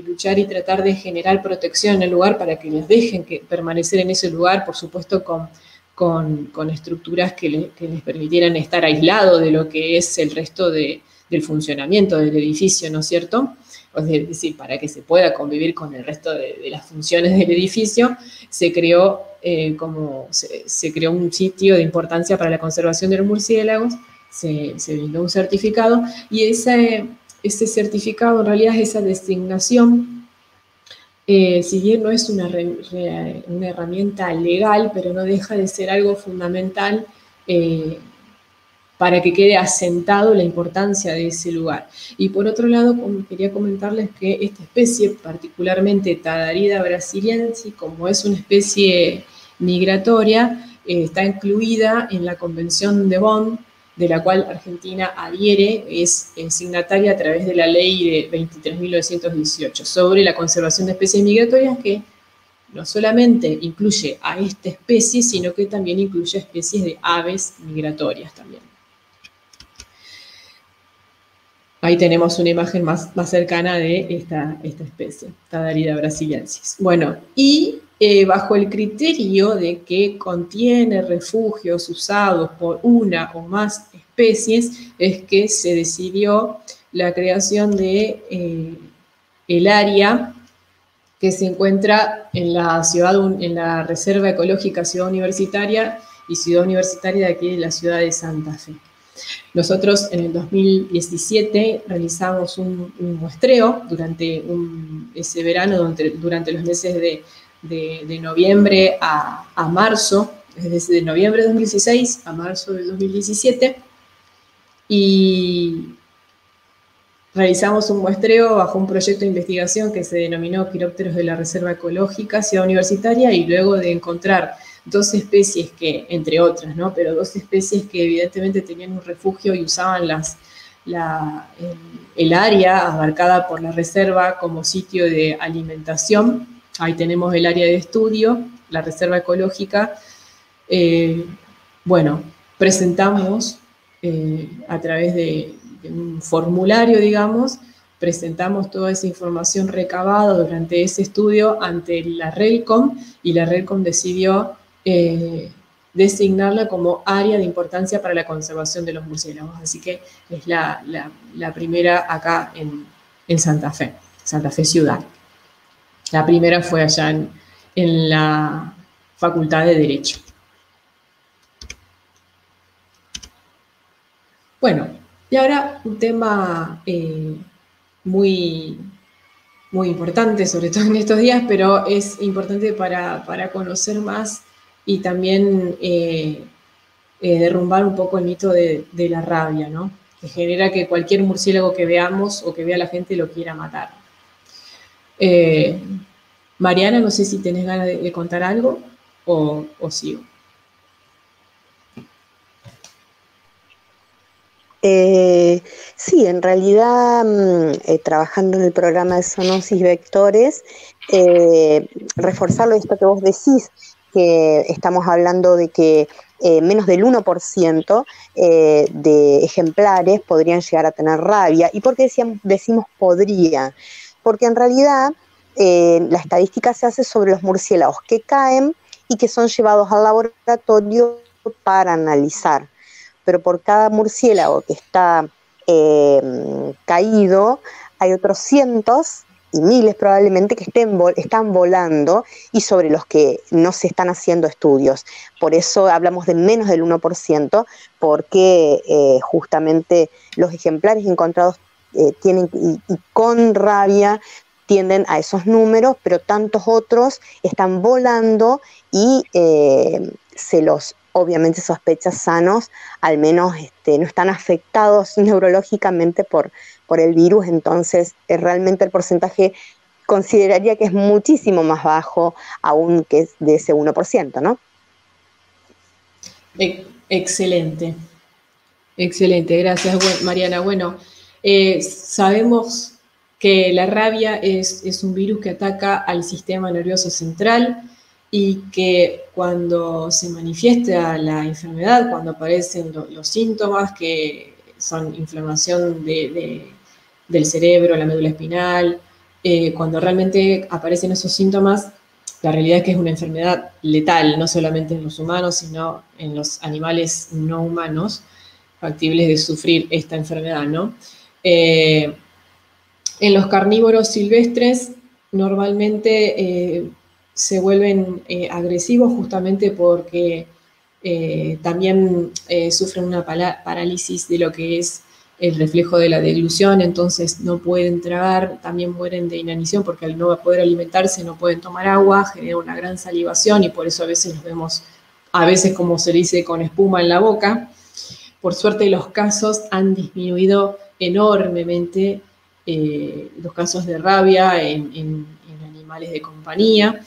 luchar y tratar de generar protección en el lugar para que les dejen permanecer en ese lugar, por supuesto con estructuras que les permitieran estar aislados de lo que es el resto del funcionamiento del edificio, ¿no es cierto? Es decir, para que se pueda convivir con el resto de las funciones del edificio, se creó un sitio de importancia para la conservación de los murciélagos, se brindó un certificado y ese certificado, en realidad esa designación, si bien no es una herramienta legal, pero no deja de ser algo fundamental para que quede asentado la importancia de ese lugar. Y por otro lado, quería comentarles que esta especie, particularmente Tadarida brasiliensis, como es una especie migratoria, está incluida en la Convención de Bonn, de la cual Argentina adhiere, es signataria a través de la ley de 23.918 sobre la conservación de especies migratorias, que no solamente incluye a esta especie, sino que también incluye especies de aves migratorias también. Ahí tenemos una imagen más cercana de esta especie, Tadarida brasiliensis. Bueno, y bajo el criterio de que contiene refugios usados por una o más especies, es que se decidió la creación de el área que se encuentra en la Reserva Ecológica Ciudad Universitaria y Ciudad Universitaria de aquí de la ciudad de Santa Fe. Nosotros en el 2017 realizamos un muestreo durante ese verano, durante los meses de noviembre a marzo, desde noviembre de 2016 a marzo de 2017, y realizamos un muestreo bajo un proyecto de investigación que se denominó Quirópteros de la Reserva Ecológica Ciudad Universitaria, y luego de encontrar dos especies que, entre otras, ¿no? Pero dos especies que evidentemente tenían un refugio y usaban el área abarcada por la reserva como sitio de alimentación. Ahí tenemos el área de estudio, la reserva ecológica, Bueno, presentamos a través de un formulario, digamos, presentamos toda esa información recabada durante ese estudio ante la RELCOM, y la RELCOM decidió designarla como área de importancia para la conservación de los murciélagos. Así que es la primera acá en Santa Fe Ciudad. La primera fue allá en la Facultad de Derecho. Bueno, y ahora un tema muy, muy importante, sobre todo en estos días, pero es importante para conocer más y también derrumbar un poco el mito de la rabia, ¿no? Que genera que cualquier murciélago que veamos o que vea la gente lo quiera matar. Mariana, no sé si tenés ganas de contar algo o sigo. Sí, en realidad, trabajando en el programa de zoonosis vectores, reforzar esto que vos decís, que estamos hablando de que menos del 1% de ejemplares podrían llegar a tener rabia. ¿Y por qué decimos podría? Porque en realidad la estadística se hace sobre los murciélagos que caen y que son llevados al laboratorio para analizar. Pero por cada murciélago que está caído, hay otros cientos y miles probablemente que están volando y sobre los que no se están haciendo estudios. Por eso hablamos de menos del 1%, porque justamente los ejemplares encontrados tienen y con rabia tienden a esos números, pero tantos otros están volando y se los obviamente sospecha sanos, al menos no están afectados neurológicamente por el virus, entonces realmente el porcentaje consideraría que es muchísimo más bajo aún que es de ese 1%, ¿no? Excelente, excelente, gracias Mariana. Bueno, sabemos que la rabia es un virus que ataca al sistema nervioso central y que cuando se manifiesta la enfermedad, cuando aparecen los síntomas que son inflamación del cerebro, la médula espinal, cuando realmente aparecen esos síntomas, la realidad es que es una enfermedad letal, no solamente en los humanos, sino en los animales no humanos, factibles de sufrir esta enfermedad, ¿no? En los carnívoros silvestres normalmente se vuelven agresivos justamente porque también sufren una parálisis de lo que es el reflejo de la deglución, entonces no pueden tragar, también mueren de inanición porque al no poder alimentarse no pueden tomar agua, genera una gran salivación y por eso a veces los vemos, a veces como se dice, con espuma en la boca. Por suerte los casos han disminuido enormemente, los casos de rabia en animales de compañía,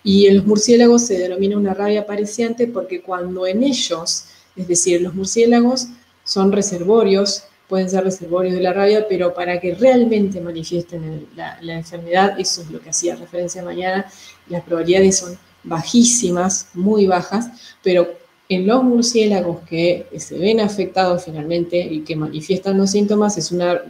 y en los murciélagos se denomina una rabia pareciente porque cuando en ellos, es decir, los murciélagos son reservorios, pueden ser reservorios de la rabia, pero para que realmente manifiesten la enfermedad, eso es lo que hacía referencia mañana, las probabilidades son bajísimas, muy bajas, pero en los murciélagos que se ven afectados finalmente y que manifiestan los síntomas es una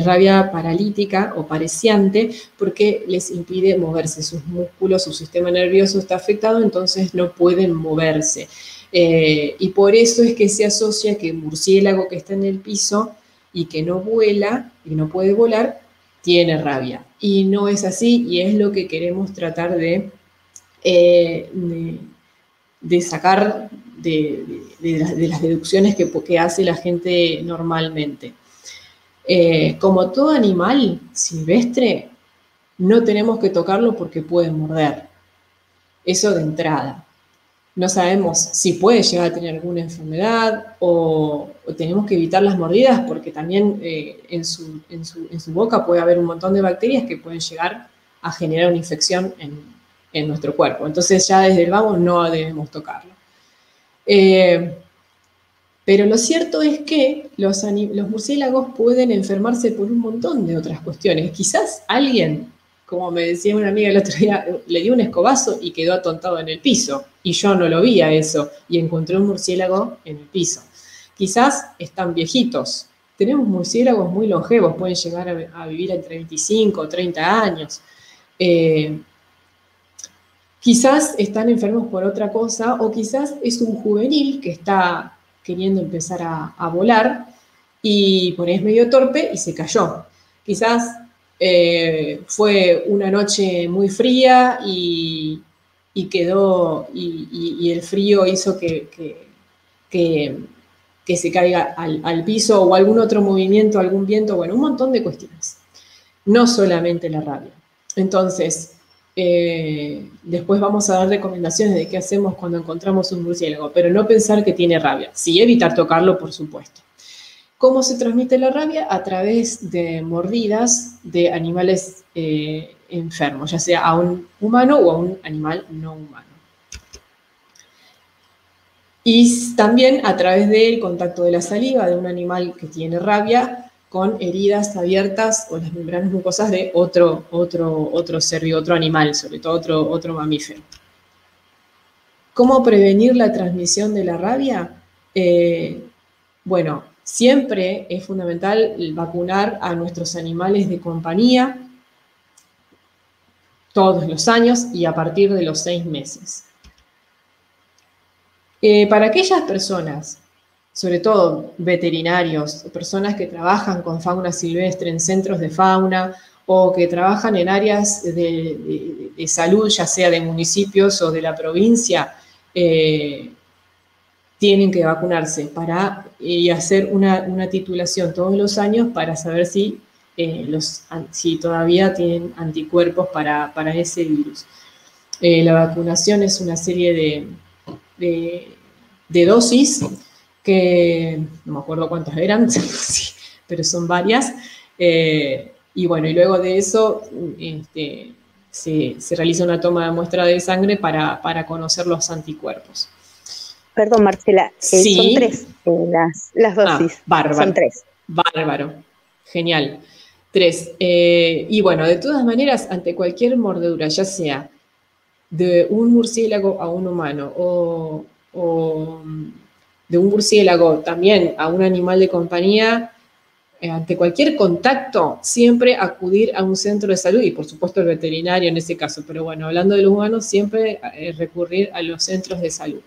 rabia paralítica o pareciante porque les impide moverse, sus músculos, su sistema nervioso está afectado, entonces no pueden moverse. Y por eso es que se asocia que el murciélago que está en el piso y que no vuela y no puede volar, tiene rabia. Y no es así y es lo que queremos tratar de sacar de las deducciones que hace la gente normalmente. Como todo animal silvestre, no tenemos que tocarlo porque puede morder. Eso de entrada. No sabemos si puede llegar a tener alguna enfermedad o tenemos que evitar las mordidas porque también en su boca puede haber un montón de bacterias que pueden llegar a generar una infección en nuestro cuerpo. Entonces ya desde el vamos no debemos tocarlo. Pero lo cierto es que los murciélagos pueden enfermarse por un montón de otras cuestiones. Quizás alguien como me decía una amiga el otro día, le dio un escobazo y quedó atontado en el piso. Y yo no lo vi a eso. Y encontré un murciélago en el piso. Quizás están viejitos. Tenemos murciélagos muy longevos, pueden llegar a vivir entre 25 o 30 años. Quizás están enfermos por otra cosa, o quizás es un juvenil que está queriendo empezar a volar y por ahí es medio torpe y se cayó. Quizás fue una noche muy fría y quedó, y el frío hizo que se caiga al piso, o algún otro movimiento, algún viento, bueno, un montón de cuestiones. No solamente la rabia. Entonces, después vamos a dar recomendaciones de qué hacemos cuando encontramos un murciélago, pero no pensar que tiene rabia. Sí, evitar tocarlo, por supuesto. ¿Cómo se transmite la rabia? A través de mordidas de animales enfermos, ya sea a un humano o a un animal no humano. Y también a través del contacto de la saliva de un animal que tiene rabia con heridas abiertas o las membranas mucosas de otro ser vivo, otro animal, sobre todo otro mamífero. ¿Cómo prevenir la transmisión de la rabia? Bueno, siempre es fundamental vacunar a nuestros animales de compañía todos los años y a partir de los 6 meses. Para aquellas personas, sobre todo veterinarios, personas que trabajan con fauna silvestre en centros de fauna o que trabajan en áreas de salud, ya sea de municipios o de la provincia, tienen que vacunarse y hacer una titulación todos los años para saber si todavía tienen anticuerpos para ese virus. La vacunación es una serie de dosis que no me acuerdo cuántas eran, pero son varias. Y bueno, y luego de eso se realiza una toma de muestra de sangre para conocer los anticuerpos. Perdón, Marcela, sí. Son 3 las dosis. Bárbaro. Son 3. Bárbaro, genial. 3. Y bueno, de todas maneras, ante cualquier mordedura, ya sea de un murciélago a un humano o de un murciélago también a un animal de compañía, ante cualquier contacto, siempre acudir a un centro de salud y por supuesto el veterinario en ese caso, pero bueno, hablando de los humanos, siempre recurrir a los centros de salud.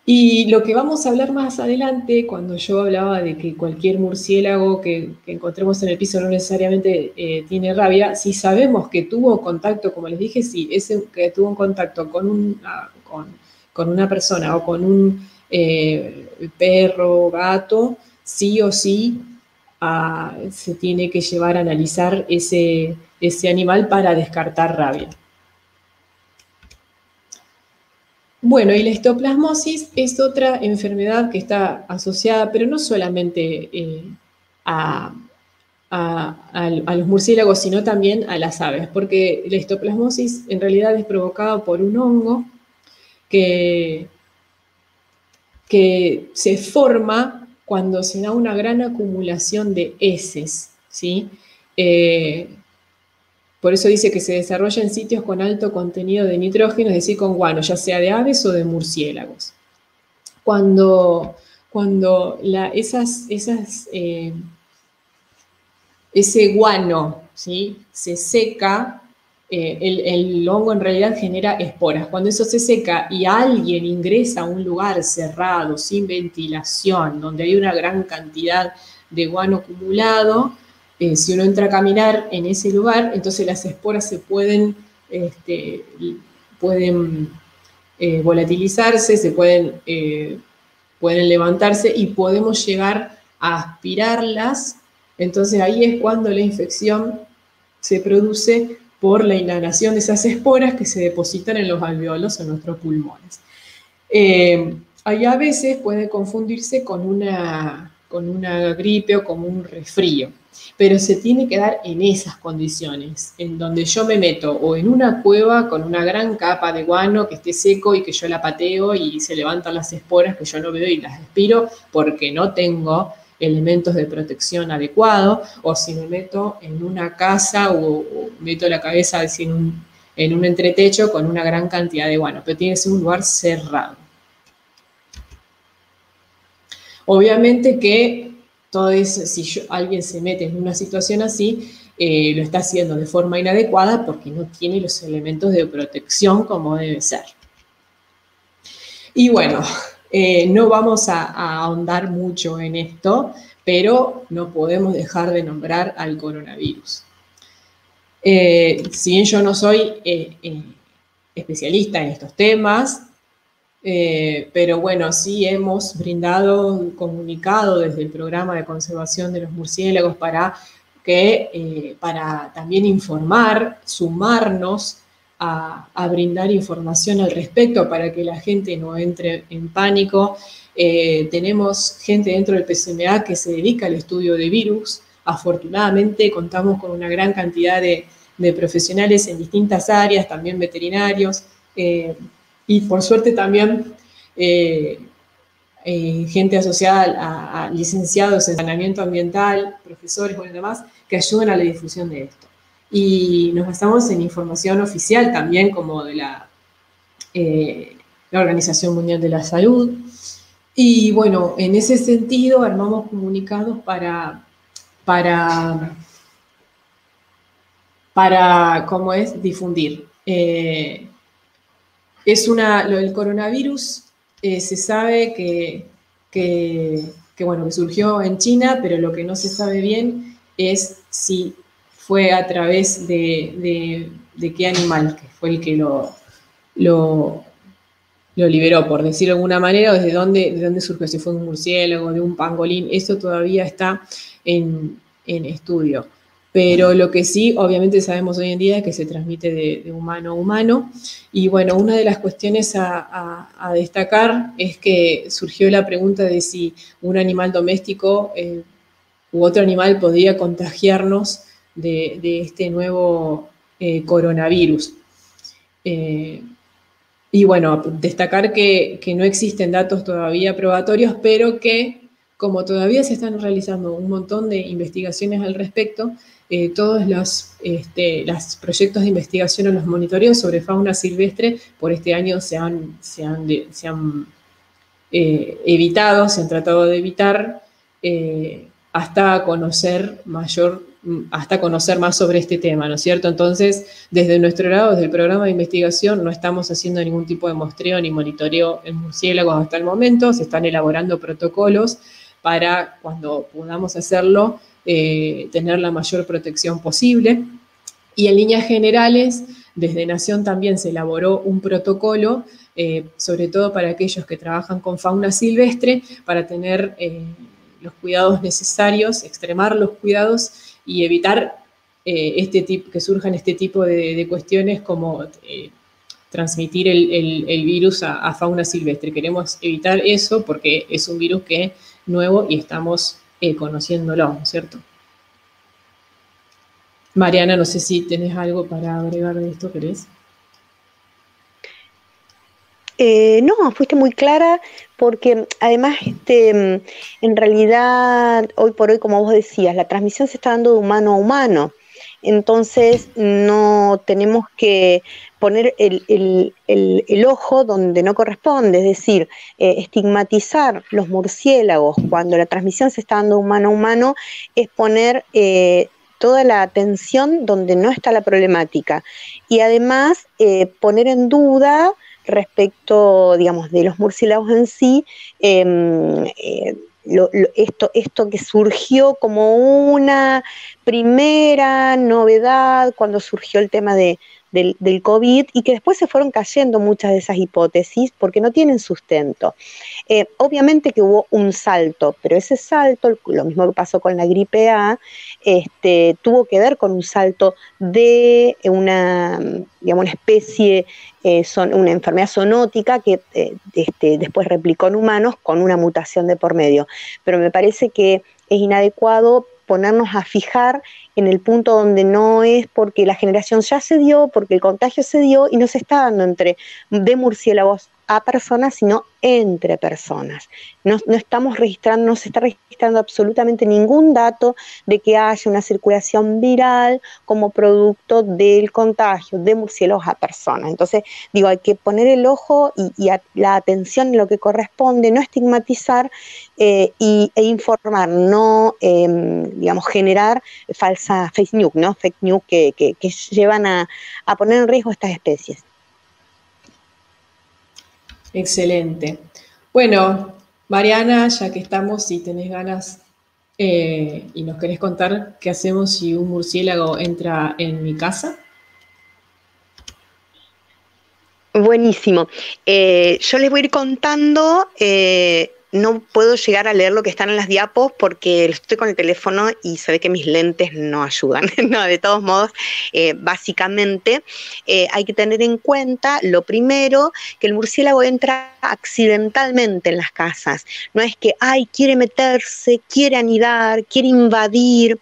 Y lo que vamos a hablar más adelante, cuando yo hablaba de que cualquier murciélago que encontremos en el piso no necesariamente tiene rabia, si sabemos que tuvo contacto, como les dije, si ese que tuvo un contacto con una persona o con un perro, gato, sí o sí se tiene que llevar a analizar ese animal para descartar rabia. Bueno, y la histoplasmosis es otra enfermedad que está asociada, pero no solamente a los murciélagos, sino también a las aves, porque la histoplasmosis en realidad es provocada por un hongo que se forma cuando se da una gran acumulación de heces, ¿sí? Por eso dice que se desarrolla en sitios con alto contenido de nitrógeno, es decir, con guano, ya sea de aves o de murciélagos. Cuando ese guano, ¿sí?, se seca, el hongo en realidad genera esporas. Cuando eso se seca y alguien ingresa a un lugar cerrado, sin ventilación, donde hay una gran cantidad de guano acumulado, si uno entra a caminar en ese lugar, entonces las esporas se pueden volatilizarse, pueden levantarse y podemos llegar a aspirarlas. Entonces ahí es cuando la infección se produce por la inhalación de esas esporas que se depositan en los alveolos en nuestros pulmones. Ahí a veces puede confundirse con una gripe o con un resfrío, pero se tiene que dar en esas condiciones, en donde yo me meto o en una cueva con una gran capa de guano que esté seco y que yo la pateo y se levantan las esporas que yo no veo y las aspiro porque no tengo elementos de protección adecuados, o si me meto en una casa o meto la cabeza así en un entretecho con una gran cantidad de guano, pero tiene que ser un lugar cerrado. Obviamente que todo eso, si alguien se mete en una situación así, lo está haciendo de forma inadecuada porque no tiene los elementos de protección como debe ser. Y bueno, no vamos a ahondar mucho en esto, pero no podemos dejar de nombrar al coronavirus. Si bien yo no soy especialista en estos temas, pero bueno, sí hemos brindado un comunicado desde el programa de conservación de los murciélagos para también informar, sumarnos a brindar información al respecto para que la gente no entre en pánico. Tenemos gente dentro del PCMA que se dedica al estudio de virus. Afortunadamente contamos con una gran cantidad de profesionales en distintas áreas, también veterinarios, y por suerte también gente asociada a licenciados en saneamiento ambiental, profesores, bueno, y demás, que ayudan a la difusión de esto. Y nos basamos en información oficial también, como de la Organización Mundial de la Salud. Y bueno, en ese sentido armamos comunicados para ¿cómo es? Difundir. Lo del coronavirus se sabe que surgió en China, pero lo que no se sabe bien es si fue a través de qué animal, que fue el que lo liberó, por decirlo de alguna manera, o de dónde surgió, si fue un murciélago, de un pangolín, eso todavía está en estudio. Pero lo que sí, obviamente sabemos hoy en día es que se transmite de humano a humano. Y bueno, una de las cuestiones a destacar es que surgió la pregunta de si un animal doméstico u otro animal podía contagiarnos de este nuevo coronavirus. Y bueno, destacar que no existen datos todavía probatorios, pero que como todavía se están realizando un montón de investigaciones al respecto, todos los proyectos de investigación o los monitoreos sobre fauna silvestre por este año se han evitado, se han tratado de evitar hasta conocer más sobre este tema, ¿no es cierto? Entonces, desde nuestro lado, desde el programa de investigación, no estamos haciendo ningún tipo de muestreo ni monitoreo en murciélagos hasta el momento, se están elaborando protocolos para cuando podamos hacerlo, tener la mayor protección posible. Y en líneas generales, desde Nación también se elaboró un protocolo, sobre todo para aquellos que trabajan con fauna silvestre, para tener los cuidados necesarios, extremar los cuidados y evitar que surjan este tipo de cuestiones como transmitir el virus a fauna silvestre. Queremos evitar eso porque es un virus que es nuevo y estamos conociéndolo, ¿no es cierto? Mariana, no sé si tenés algo para agregar de esto, ¿querés? No, fuiste muy clara porque además en realidad hoy por hoy, como vos decías, la transmisión se está dando de humano a humano. Entonces no tenemos que poner el ojo donde no corresponde, es decir, estigmatizar los murciélagos cuando la transmisión se está dando de humano a humano es poner toda la atención donde no está la problemática y además poner en duda respecto, digamos, de los murciélagos en sí, esto que surgió como una primera novedad cuando surgió el tema del COVID y que después se fueron cayendo muchas de esas hipótesis porque no tienen sustento. Obviamente que hubo un salto, pero ese salto, lo mismo que pasó con la gripe A, tuvo que ver con un salto de una especie, una enfermedad zoonótica que después replicó en humanos con una mutación de por medio. Pero me parece que es inadecuado ponernos a fijar en el punto donde no es porque la generación ya se dio, porque el contagio se dio y no se está dando de murciélagos a personas, sino entre personas. No estamos registrando, no se está registrando absolutamente ningún dato de que haya una circulación viral como producto del contagio de murciélagos a personas. Entonces, digo, hay que poner el ojo y la atención en lo que corresponde, no estigmatizar e informar, no, digamos, generar fake news, ¿no? Fake news que llevan a poner en riesgo estas especies. Excelente. Bueno, Mariana, ya que estamos, si tenés ganas y nos querés contar qué hacemos si un murciélago entra en mi casa. Buenísimo. Yo les voy a ir contando, no puedo llegar a leer lo que están en las diapos porque estoy con el teléfono y se ve que mis lentes no ayudan. No, de todos modos, básicamente hay que tener en cuenta, lo primero, que el murciélago entra accidentalmente en las casas. No es que, quiere meterse, quiere anidar, quiere invadir.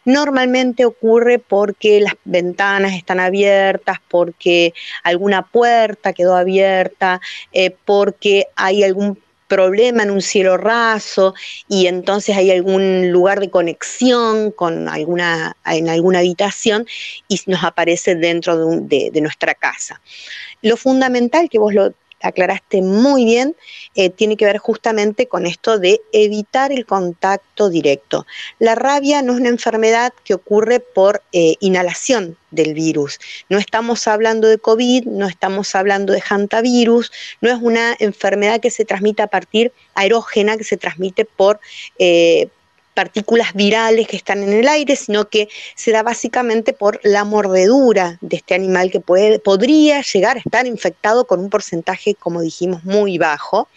Normalmente ocurre porque las ventanas están abiertas, porque alguna puerta quedó abierta, porque hay algún problema en un cielo raso y entonces hay algún lugar de conexión en alguna habitación y nos aparece dentro de nuestra casa. Lo fundamental, que vos lo aclaraste muy bien, tiene que ver justamente con esto de evitar el contacto directo. La rabia no es una enfermedad que ocurre por inhalación del virus. No estamos hablando de COVID, no estamos hablando de hantavirus, no es una enfermedad que se transmite a partir aerógena, que se transmite por partículas virales que están en el aire, sino que se da básicamente por la mordedura de este animal que podría llegar a estar infectado con un porcentaje, como dijimos, muy bajo.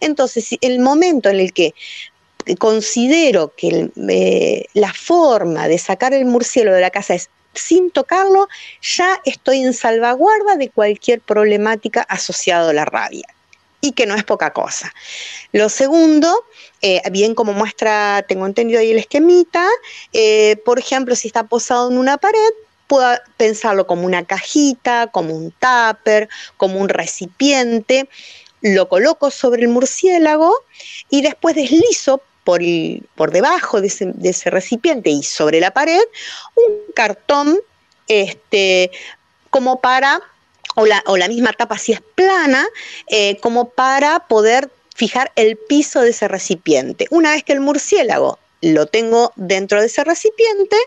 Entonces, el momento en el que considero que la forma de sacar el murciélago de la casa es sin tocarlo, ya estoy en salvaguarda de cualquier problemática asociada a la rabia. Y que no es poca cosa. Lo segundo, bien como muestra, tengo entendido ahí el esquemita, por ejemplo, si está posado en una pared, puedo pensarlo como una cajita, como un tupper, como un recipiente, lo coloco sobre el murciélago y después deslizo por debajo de ese recipiente y sobre la pared un cartón como para... O la misma tapa si es plana, como para poder fijar el piso de ese recipiente. Una vez que el murciélago lo tengo dentro de ese recipiente,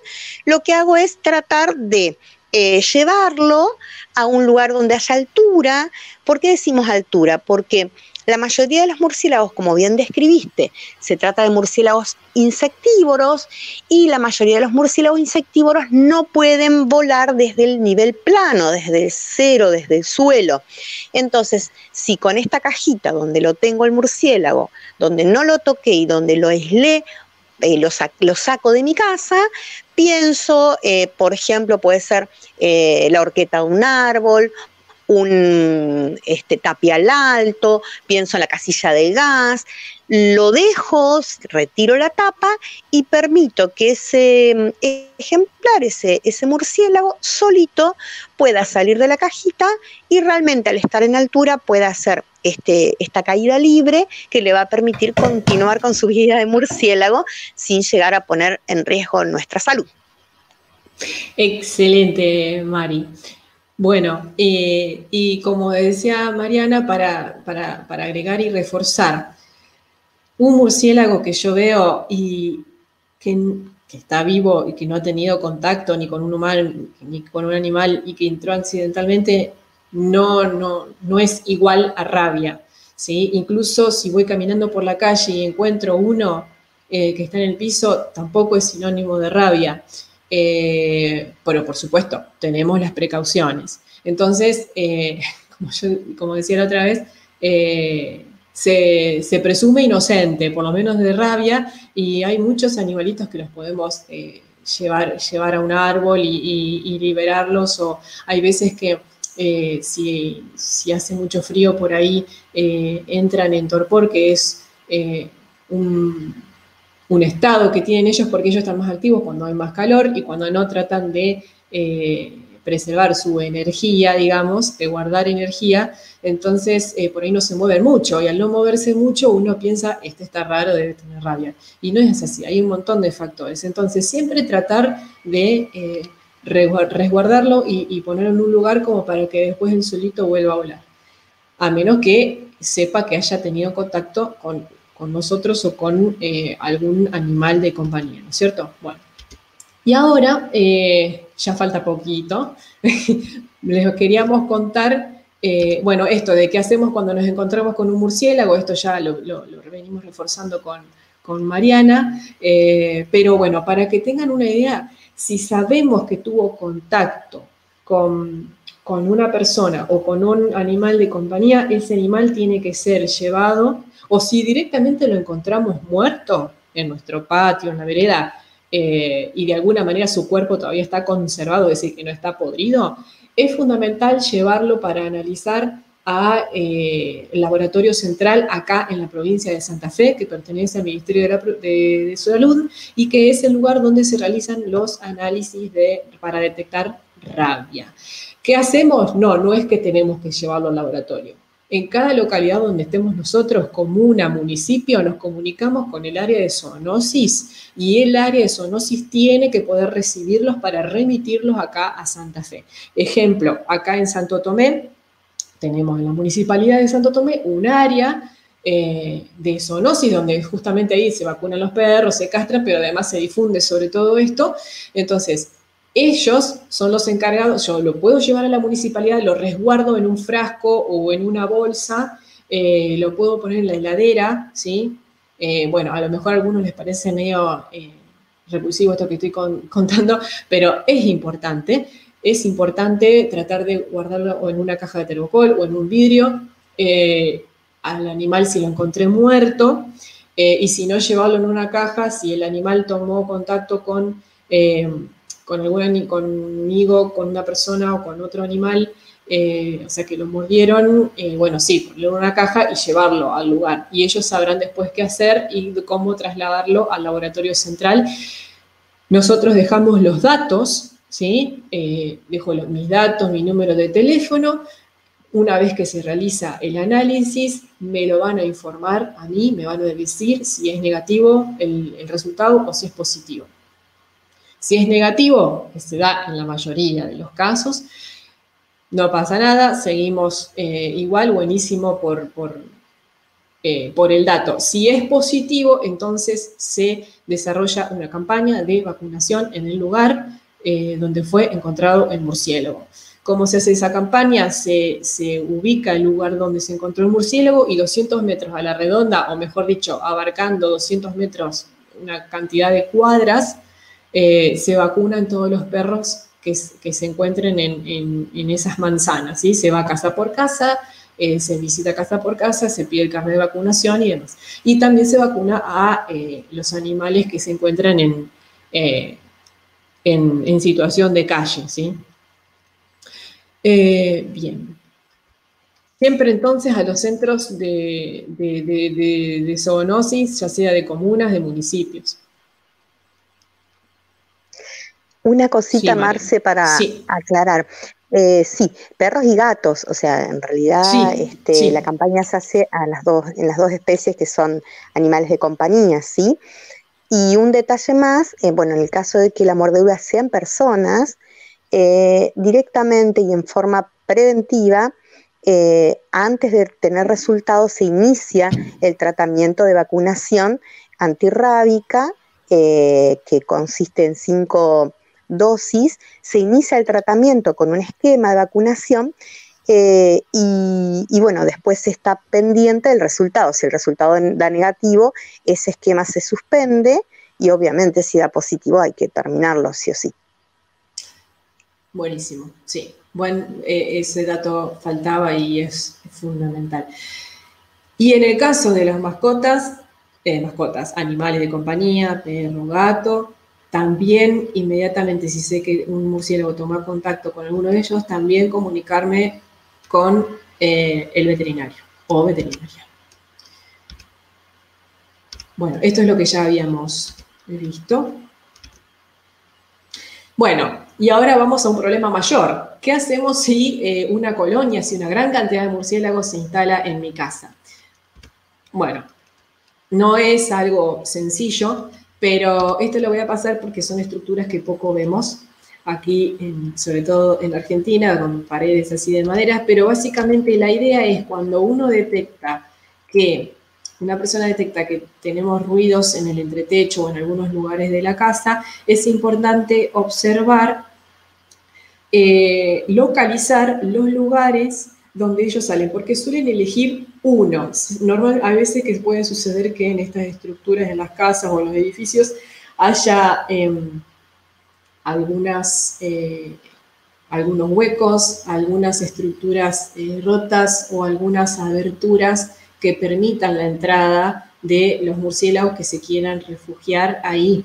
lo que hago es tratar de llevarlo a un lugar donde haya altura. ¿Por qué decimos altura? Porque la mayoría de los murciélagos, como bien describiste, se trata de murciélagos insectívoros y la mayoría de los murciélagos insectívoros no pueden volar desde el nivel plano, desde el cero, desde el suelo. Entonces, si con esta cajita donde lo tengo el murciélago, donde no lo toqué y donde lo aislé, lo saco de mi casa, pienso, por ejemplo, puede ser la horqueta de un árbol, un tapial alto, pienso en la casilla de gas, lo dejo, retiro la tapa y permito que ese ejemplar, ese murciélago solito pueda salir de la cajita y realmente al estar en altura pueda hacer esta caída libre que le va a permitir continuar con su vida de murciélago sin llegar a poner en riesgo nuestra salud. Excelente, Mari. Bueno, y como decía Mariana, para agregar y reforzar, un murciélago que yo veo y que está vivo y que no ha tenido contacto ni con un humano ni con un animal y que entró accidentalmente, no es igual a rabia, ¿sí? Incluso si voy caminando por la calle y encuentro uno que está en el piso, tampoco es sinónimo de rabia. Pero por supuesto, tenemos las precauciones. Entonces, como decía la otra vez, se presume inocente, por lo menos de rabia, y hay muchos animalitos que los podemos llevar a un árbol y liberarlos, o hay veces que si hace mucho frío por ahí, entran en torpor, que es un estado que tienen ellos porque ellos están más activos cuando hay más calor y cuando no tratan de preservar su energía, digamos, de guardar energía, entonces por ahí no se mueven mucho, y al no moverse mucho uno piensa, este está raro, debe tener rabia, y no es así, hay un montón de factores. Entonces siempre tratar de resguardarlo y ponerlo en un lugar como para que después el solito vuelva a volar, a menos que sepa que haya tenido contacto con nosotros o con algún animal de compañía, ¿no es cierto? Bueno, y ahora, ya falta poquito, les queríamos contar, bueno, esto de qué hacemos cuando nos encontramos con un murciélago, esto ya lo venimos reforzando con Mariana, pero bueno, para que tengan una idea, si sabemos que tuvo contacto con una persona o con un animal de compañía, ese animal tiene que ser llevado, o si directamente lo encontramos muerto en nuestro patio, en la vereda, y de alguna manera su cuerpo todavía está conservado, es decir, que no está podrido, es fundamental llevarlo para analizar al laboratorio central acá en la provincia de Santa Fe, que pertenece al Ministerio de Salud, y que es el lugar donde se realizan los análisis para detectar rabia. ¿Qué hacemos? No es que tenemos que llevarlo al laboratorio. En cada localidad donde estemos nosotros, comuna, municipio, nos comunicamos con el área de zoonosis, y el área de zoonosis tiene que poder recibirlos para remitirlos acá a Santa Fe. Ejemplo, acá en Santo Tomé, tenemos en la municipalidad de Santo Tomé un área de zoonosis, donde justamente ahí se vacunan los perros, se castran, pero además se difunde sobre todo esto. Entonces, ellos son los encargados, yo lo puedo llevar a la municipalidad, lo resguardo en un frasco o en una bolsa, lo puedo poner en la heladera, ¿sí? Bueno, a lo mejor a algunos les parece medio repulsivo esto que estoy contando, pero es importante. Es importante tratar de guardarlo o en una caja de tergopol o en un vidrio, al animal si lo encontré muerto, y si no, llevarlo en una caja si el animal tomó contacto conmigo, con una persona o con otro animal, o sea que lo mordieron, bueno, sí, ponerlo en una caja y llevarlo al lugar. Y ellos sabrán después qué hacer y cómo trasladarlo al laboratorio central. Nosotros dejamos los datos, ¿sí? Dejo mis datos, mi número de teléfono. Una vez que se realiza el análisis, me lo van a informar a mí, me van a decir si es negativo el resultado o si es positivo. Si es negativo, que se da en la mayoría de los casos, no pasa nada, seguimos igual, buenísimo por el dato. Si es positivo, entonces se desarrolla una campaña de vacunación en el lugar donde fue encontrado el murciélago. ¿Cómo se hace esa campaña? Se ubica el lugar donde se encontró el murciélago y 200 metros a la redonda, o mejor dicho, abarcando 200 metros, una cantidad de cuadras, se vacunan todos los perros que se encuentren en esas manzanas, ¿sí? Se va casa por casa, se visita casa por casa, se pide el carnet de vacunación y demás. Y también se vacuna a los animales que se encuentran en situación de calle, ¿sí? Bien. Siempre entonces a los centros de zoonosis, ya sea de comunas, de municipios. Una cosita, sí, Marce, para aclarar. Sí, perros y gatos, o sea, en realidad la campaña se hace en las dos especies que son animales de compañía, ¿sí? Y un detalle más, bueno, en el caso de que la mordedura sean personas, directamente y en forma preventiva, antes de tener resultados se inicia el tratamiento de vacunación antirrábica, que consiste en 5 dosis. Se inicia el tratamiento con un esquema de vacunación y bueno, después se está pendiente del resultado. Si el resultado da negativo, ese esquema se suspende y obviamente si da positivo hay que terminarlo sí o sí. Buenísimo, sí. Bueno, ese dato faltaba y es fundamental. Y en el caso de las mascotas, animales de compañía, perro, gato, también inmediatamente si sé que un murciélago toma contacto con alguno de ellos, también comunicarme con el veterinario o veterinaria. Bueno, esto es lo que ya habíamos visto. Bueno, Y ahora vamos a un problema mayor. ¿Qué hacemos si una colonia, si una gran cantidad de murciélagos se instala en mi casa? Bueno, no es algo sencillo, pero esto lo voy a pasar porque son estructuras que poco vemos aquí, sobre todo en Argentina, con paredes así de madera, pero básicamente la idea es cuando uno detecta que, una persona detecta que tenemos ruidos en el entretecho o en algunos lugares de la casa, es importante observar, localizar los lugares donde ellos salen, porque suelen elegir uno. A veces que puede suceder que en estas estructuras, en las casas o en los edificios, haya algunos huecos, algunas estructuras rotas o algunas aberturas que permitan la entrada de los murciélagos que se quieran refugiar ahí.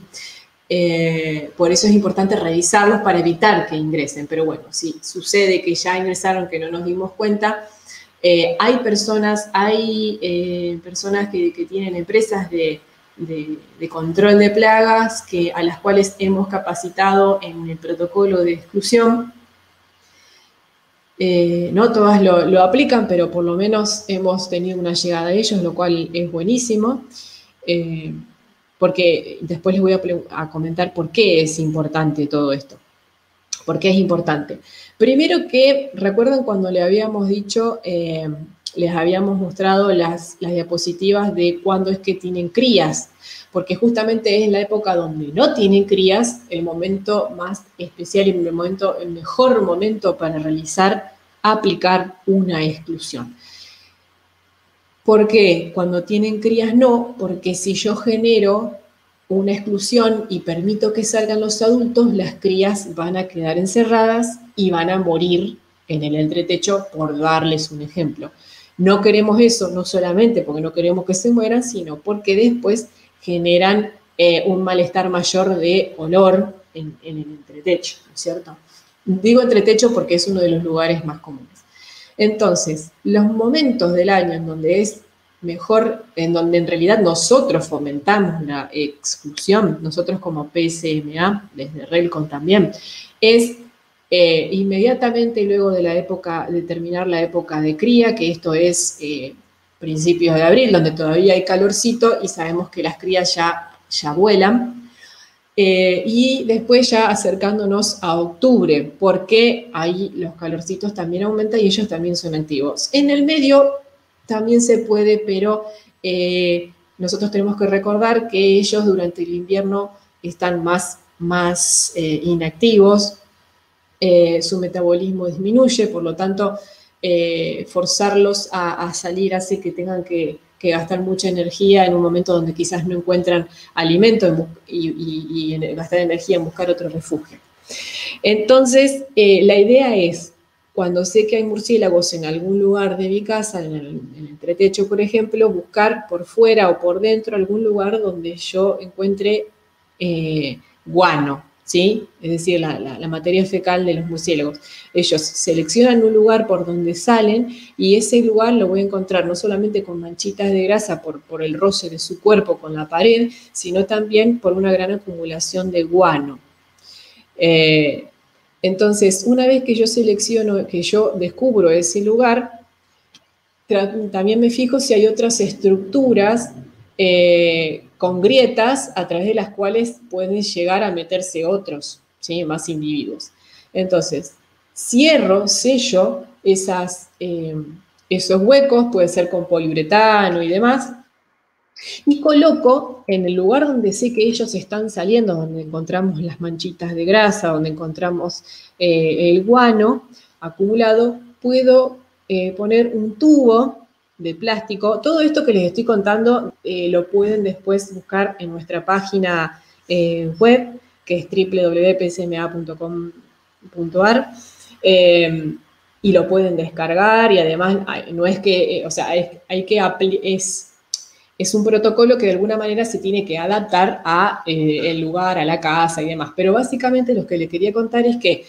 Por eso es importante revisarlos para evitar que ingresen. Pero bueno, si sucede que ya ingresaron, que no nos dimos cuenta, hay personas que tienen empresas de control de plagas a las cuales hemos capacitado en el protocolo de exclusión. No todas lo aplican, pero por lo menos hemos tenido una llegada de ellos, lo cual es buenísimo. Porque después les voy a comentar por qué es importante todo esto. ¿Por qué es importante? Primero que, recuerdan cuando le habíamos dicho, les habíamos mostrado las diapositivas de cuándo es que tienen crías, porque justamente es en la época donde no tienen crías el momento más especial y el mejor momento para aplicar una exclusión. ¿Por qué? Cuando tienen crías no, porque si yo genero una exclusión y permito que salgan los adultos, las crías van a quedar encerradas y van a morir en el entretecho, por darles un ejemplo. No queremos eso, no solamente porque no queremos que se mueran, sino porque después generan un malestar mayor de olor en el entretecho, ¿no es cierto? Digo entretecho porque es uno de los lugares más comunes. Entonces, los momentos del año en donde es mejor, en donde en realidad nosotros fomentamos la exclusión, nosotros como PSMA, desde RELCON también, es inmediatamente luego de terminar la época de cría, que esto es principios de abril, donde todavía hay calorcito y sabemos que las crías ya vuelan. Y después ya acercándonos a octubre, porque ahí los calorcitos también aumentan y ellos también son activos. En el medio también se puede, pero nosotros tenemos que recordar que ellos durante el invierno están más inactivos, su metabolismo disminuye, por lo tanto, forzarlos a salir hace que tengan que gastar mucha energía en un momento donde quizás no encuentran alimento y gastar energía en buscar otro refugio. Entonces, la idea es, cuando sé que hay murciélagos en algún lugar de mi casa, en el entretecho, por ejemplo, buscar por fuera o por dentro algún lugar donde yo encuentre guano, ¿sí? Es decir, la materia fecal de los murciélagos. Ellos seleccionan un lugar por donde salen y ese lugar lo voy a encontrar no solamente con manchitas de grasa por el roce de su cuerpo con la pared, sino también por una gran acumulación de guano. Entonces, una vez que yo selecciono, que yo descubro ese lugar, también me fijo si hay otras estructuras con grietas a través de las cuales pueden llegar a meterse otros, ¿sí? Más individuos. Entonces, sello esos huecos, puede ser con poliuretano y demás, y coloco en el lugar donde sé que ellos están saliendo, donde encontramos las manchitas de grasa, donde encontramos el guano acumulado, puedo poner un tubo de plástico. Todo esto que les estoy contando lo pueden después buscar en nuestra página web, que es www.psma.com.ar, y lo pueden descargar, y además no es que, o sea, es un protocolo que de alguna manera se tiene que adaptar a el lugar, a la casa y demás. Pero básicamente lo que les quería contar es que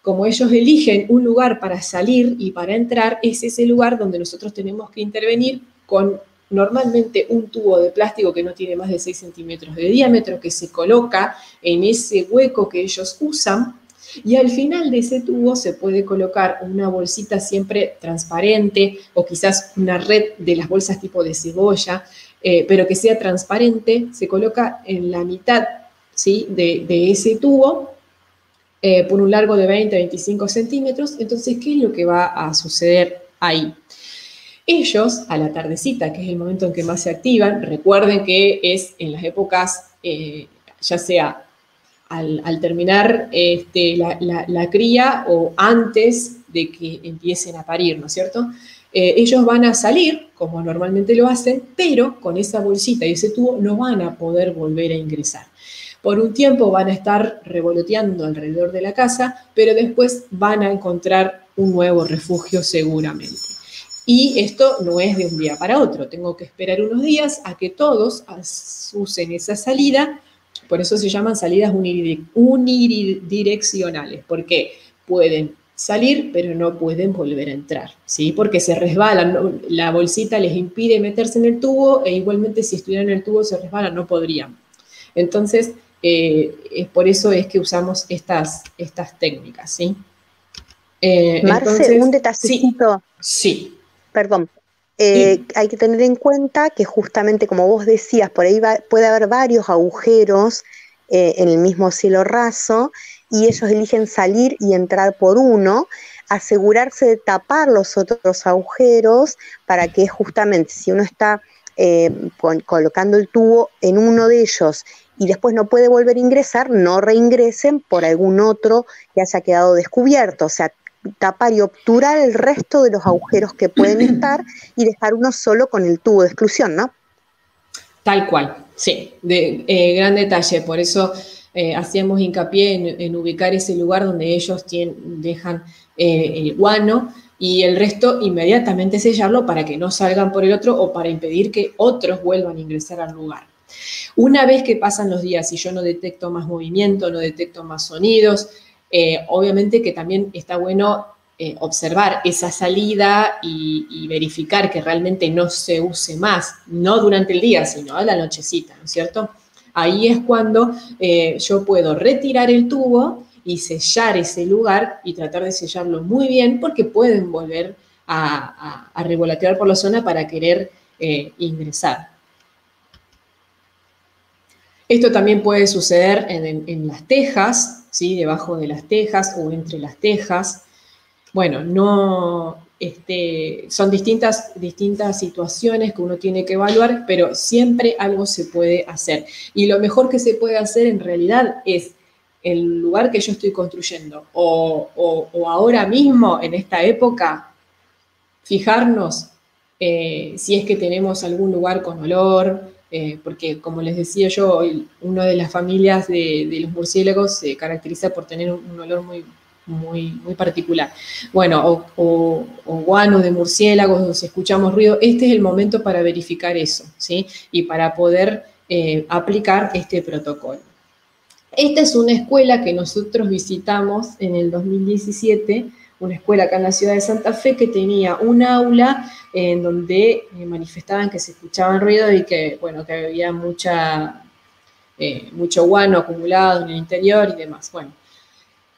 como ellos eligen un lugar para salir y para entrar, es ese lugar donde nosotros tenemos que intervenir con normalmente un tubo de plástico que no tiene más de 6 centímetros de diámetro, que se coloca en ese hueco que ellos usan Y al final de ese tubo se puede colocar una bolsita siempre transparente o quizás una red de las bolsas tipo de cebolla, pero que sea transparente, se coloca en la mitad, ¿sí?, de ese tubo por un largo de 20-25 centímetros. Entonces, ¿qué es lo que va a suceder ahí? Ellos, a la tardecita, que es el momento en que más se activan, recuerden que es en las épocas, ya sea al terminar la cría o antes de que empiecen a parir, ¿no es cierto? Ellos van a salir, como normalmente lo hacen, pero con esa bolsita y ese tubo no van a poder volver a ingresar. Por un tiempo van a estar revoloteando alrededor de la casa, pero después van a encontrar un nuevo refugio seguramente. Y esto no es de un día para otro, tengo que esperar unos días a que todos usen esa salida. Por eso se llaman salidas unidireccionales, porque pueden salir, pero no pueden volver a entrar, ¿sí? Porque se resbalan, ¿no? La bolsita les impide meterse en el tubo e igualmente si estuvieran en el tubo se resbalan, no podrían. Entonces, por eso es que usamos estas técnicas, ¿sí? Marce, Entonces, un detallecito. sí. Perdón. Sí. Hay que tener en cuenta que justamente como vos decías, por ahí puede haber varios agujeros en el mismo cielo raso y ellos eligen salir y entrar por uno, asegurarse de tapar los otros agujeros para que justamente si uno está colocando el tubo en uno de ellos y después no puede volver a ingresar, no reingresen por algún otro que haya quedado descubierto. O sea, tapar y obturar el resto de los agujeros que pueden estar y dejar uno solo con el tubo de exclusión, ¿no? Tal cual, sí, gran detalle, por eso hacíamos hincapié en ubicar ese lugar donde ellos dejan el guano y el resto inmediatamente sellarlo para que no salgan por el otro o para impedir que otros vuelvan a ingresar al lugar. Una vez que pasan los días y yo no detecto más movimiento, no detecto más sonidos, obviamente que también está bueno observar esa salida y verificar que realmente no se use más, no durante el día, sino a la nochecita, ¿no es cierto? Ahí es cuando yo puedo retirar el tubo y sellar ese lugar y tratar de sellarlo muy bien porque pueden volver a revolotear por la zona para querer ingresar. Esto también puede suceder en las tejas, ¿sí?, debajo de las tejas o entre las tejas. Bueno, son distintas situaciones que uno tiene que evaluar, pero siempre algo se puede hacer. Y lo mejor que se puede hacer en realidad es el lugar que yo estoy construyendo o ahora mismo, en esta época, fijarnos si es que tenemos algún lugar con olor, porque como les decía yo, una de las familias de los murciélagos se caracteriza por tener un olor muy particular. Bueno, o guano de murciélagos, o si escuchamos ruido, este es el momento para verificar eso, ¿sí? Y para poder aplicar este protocolo. Esta es una escuela que nosotros visitamos en el 2017, una escuela acá en la ciudad de Santa Fe que tenía un aula en donde manifestaban que se escuchaban ruido y que, bueno, que había mucho guano acumulado en el interior y demás. Bueno,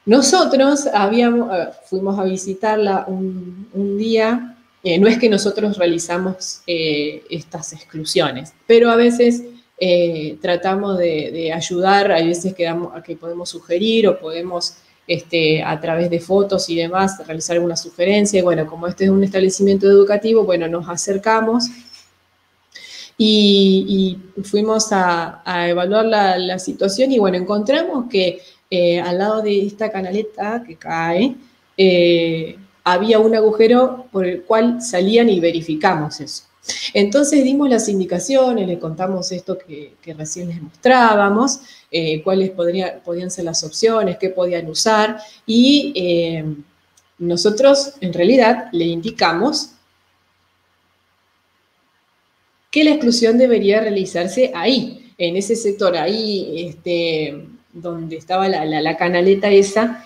nosotros fuimos a visitarla un día. No es que nosotros realizamos estas exclusiones, pero a veces tratamos de ayudar, hay veces que podemos sugerir o podemos a través de fotos y demás realizar alguna sugerencia. Y bueno, como este es un establecimiento educativo, bueno, nos acercamos y fuimos a evaluar la situación y bueno, encontramos que al lado de esta canaleta que cae, había un agujero por el cual salían y verificamos eso. Entonces dimos las indicaciones, le contamos esto que recién les mostrábamos, cuáles podían ser las opciones, qué podían usar y nosotros en realidad le indicamos que la exclusión debería realizarse ahí, en ese sector, ahí donde estaba la canaleta esa,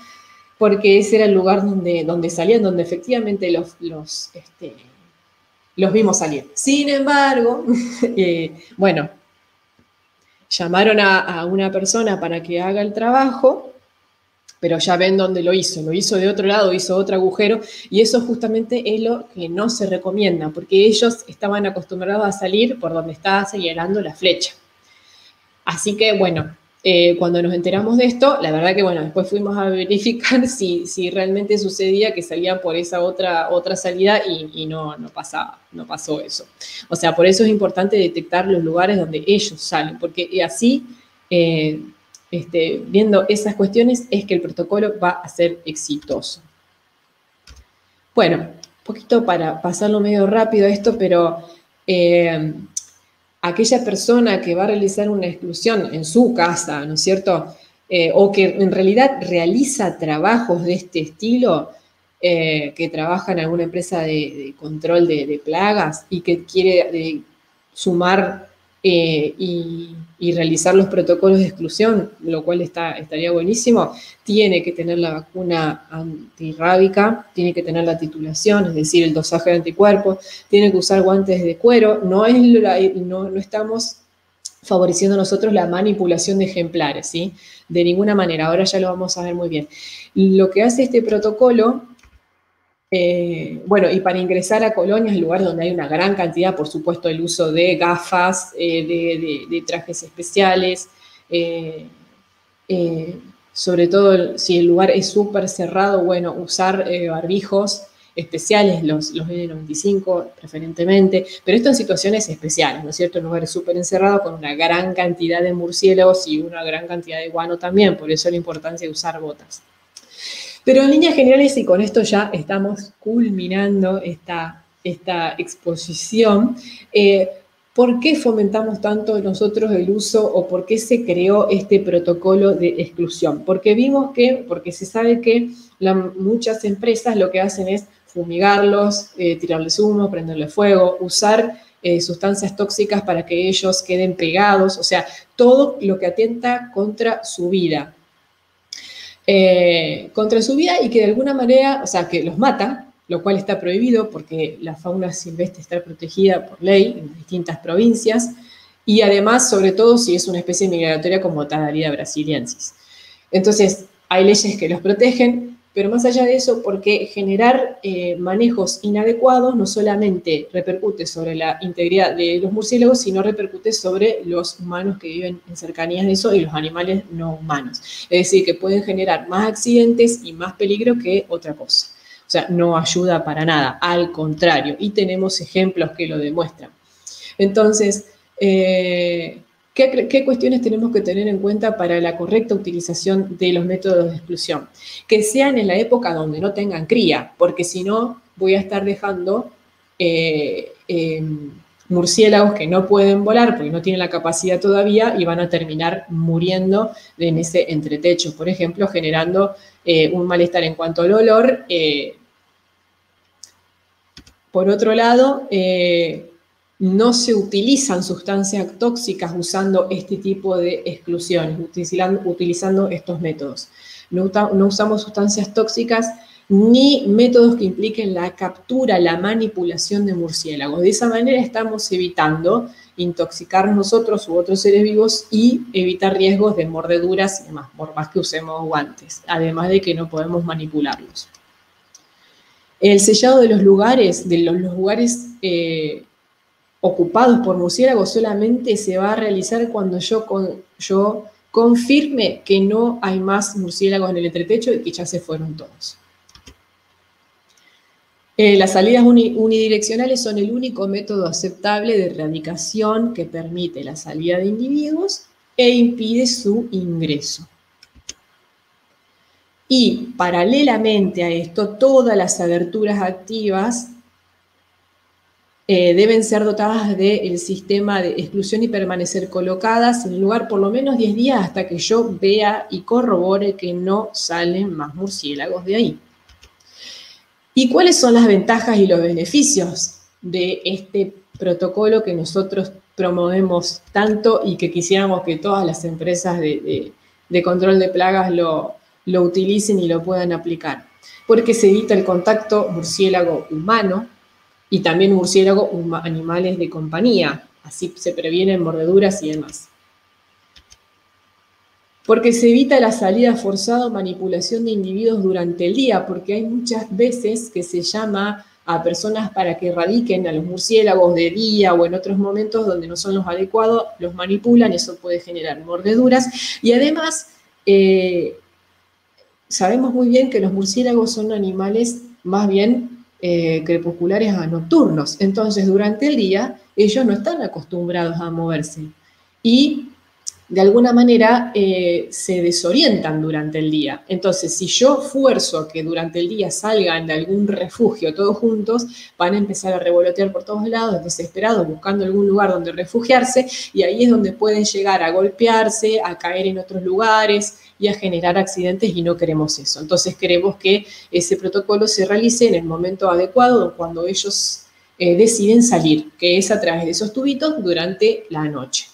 porque ese era el lugar donde salían, donde efectivamente los vimos salir. Sin embargo, bueno, llamaron a una persona para que haga el trabajo, pero ya ven dónde lo hizo de otro lado, hizo otro agujero, y eso justamente es lo que no se recomienda, porque ellos estaban acostumbrados a salir por donde estaba señalando la flecha. Así que, bueno, cuando nos enteramos de esto, la verdad que, bueno, después fuimos a verificar si realmente sucedía que salían por esa otra salida y no pasó eso. O sea, por eso es importante detectar los lugares donde ellos salen, porque así, viendo esas cuestiones, es que el protocolo va a ser exitoso. Bueno, un poquito para pasarlo medio rápido esto, pero aquella persona que va a realizar una exclusión en su casa, ¿no es cierto? O que en realidad realiza trabajos de este estilo, que trabaja en alguna empresa de control de plagas y que quiere sumar y realizar los protocolos de exclusión, lo cual estaría buenísimo, tiene que tener la vacuna antirrábica, tiene que tener la titulación, es decir, el dosaje de anticuerpos, tiene que usar guantes de cuero, no estamos favoreciendo nosotros la manipulación de ejemplares, ¿sí? De ninguna manera, ahora ya lo vamos a ver muy bien. Lo que hace este protocolo, bueno, y para ingresar a colonias, lugares donde hay una gran cantidad, por supuesto, el uso de gafas, de trajes especiales, sobre todo si el lugar es súper cerrado, bueno, usar barbijos especiales, los N95 preferentemente, pero esto en situaciones especiales, ¿no es cierto? En lugares súper encerrados con una gran cantidad de murciélagos y una gran cantidad de guano también, por eso la importancia de usar botas. Pero en líneas generales, y con esto ya estamos culminando esta exposición, ¿por qué fomentamos tanto nosotros el uso o por qué se creó este protocolo de exclusión? Porque se sabe que muchas empresas lo que hacen es fumigarlos, tirarles humo, prenderle fuego, usar sustancias tóxicas para que ellos queden pegados, o sea, todo lo que atenta contra su vida. Y que de alguna manera, o sea, que los mata, lo cual está prohibido porque la fauna silvestre está protegida por ley en distintas provincias, y además, sobre todo, si es una especie migratoria como Tadarida brasiliensis. Entonces, hay leyes que los protegen, pero más allá de eso, porque generar manejos inadecuados no solamente repercute sobre la integridad de los murciélagos, sino repercute sobre los humanos que viven en cercanías de eso y los animales no humanos. Es decir, que pueden generar más accidentes y más peligro que otra cosa. O sea, no ayuda para nada, al contrario, y tenemos ejemplos que lo demuestran. Entonces, ¿qué cuestiones tenemos que tener en cuenta para la correcta utilización de los métodos de exclusión? Que sean en la época donde no tengan cría, porque si no, voy a estar dejando murciélagos que no pueden volar porque no tienen la capacidad todavía y van a terminar muriendo en ese entretecho, por ejemplo, generando un malestar en cuanto al olor. Por otro lado, no se utilizan sustancias tóxicas usando este tipo de exclusiones, utilizando estos métodos. No usamos sustancias tóxicas ni métodos que impliquen la captura, la manipulación de murciélagos. De esa manera estamos evitando intoxicarnos nosotros u otros seres vivos y evitar riesgos de mordeduras y demás, por más que usemos guantes, además de que no podemos manipularlos. El sellado de los lugares, ocupados por murciélagos solamente se va a realizar cuando yo confirme que no hay más murciélagos en el entretecho y que ya se fueron todos. Las salidas unidireccionales son el único método aceptable de erradicación que permite la salida de individuos e impide su ingreso. Y paralelamente a esto, todas las aberturas activas deben ser dotadas del sistema de exclusión y permanecer colocadas en el lugar por lo menos 10 días hasta que yo vea y corrobore que no salen más murciélagos de ahí. ¿Y cuáles son las ventajas y los beneficios de este protocolo que nosotros promovemos tanto y que quisiéramos que todas las empresas de control de plagas lo utilicen y lo puedan aplicar? Porque se evita el contacto murciélago-humano y también murciélago-animales de compañía. Así se previenen mordeduras y demás. Porque se evita la salida forzada o manipulación de individuos durante el día, porque hay muchas veces que se llama a personas para que radiquen a los murciélagos de día o en otros momentos donde no son los adecuados, los manipulan y eso puede generar mordeduras. Y además, sabemos muy bien que los murciélagos son animales más bien crepusculares a nocturnos. Entonces, durante el día, ellos no están acostumbrados a moverse. Y de alguna manera se desorientan durante el día. Entonces, si yo fuerzo que durante el día salgan de algún refugio todos juntos, van a empezar a revolotear por todos lados, desesperados, buscando algún lugar donde refugiarse, y ahí es donde pueden llegar a golpearse, a caer en otros lugares y a generar accidentes, y no queremos eso. Entonces, queremos que ese protocolo se realice en el momento adecuado, cuando ellos deciden salir, que es a través de esos tubitos durante la noche.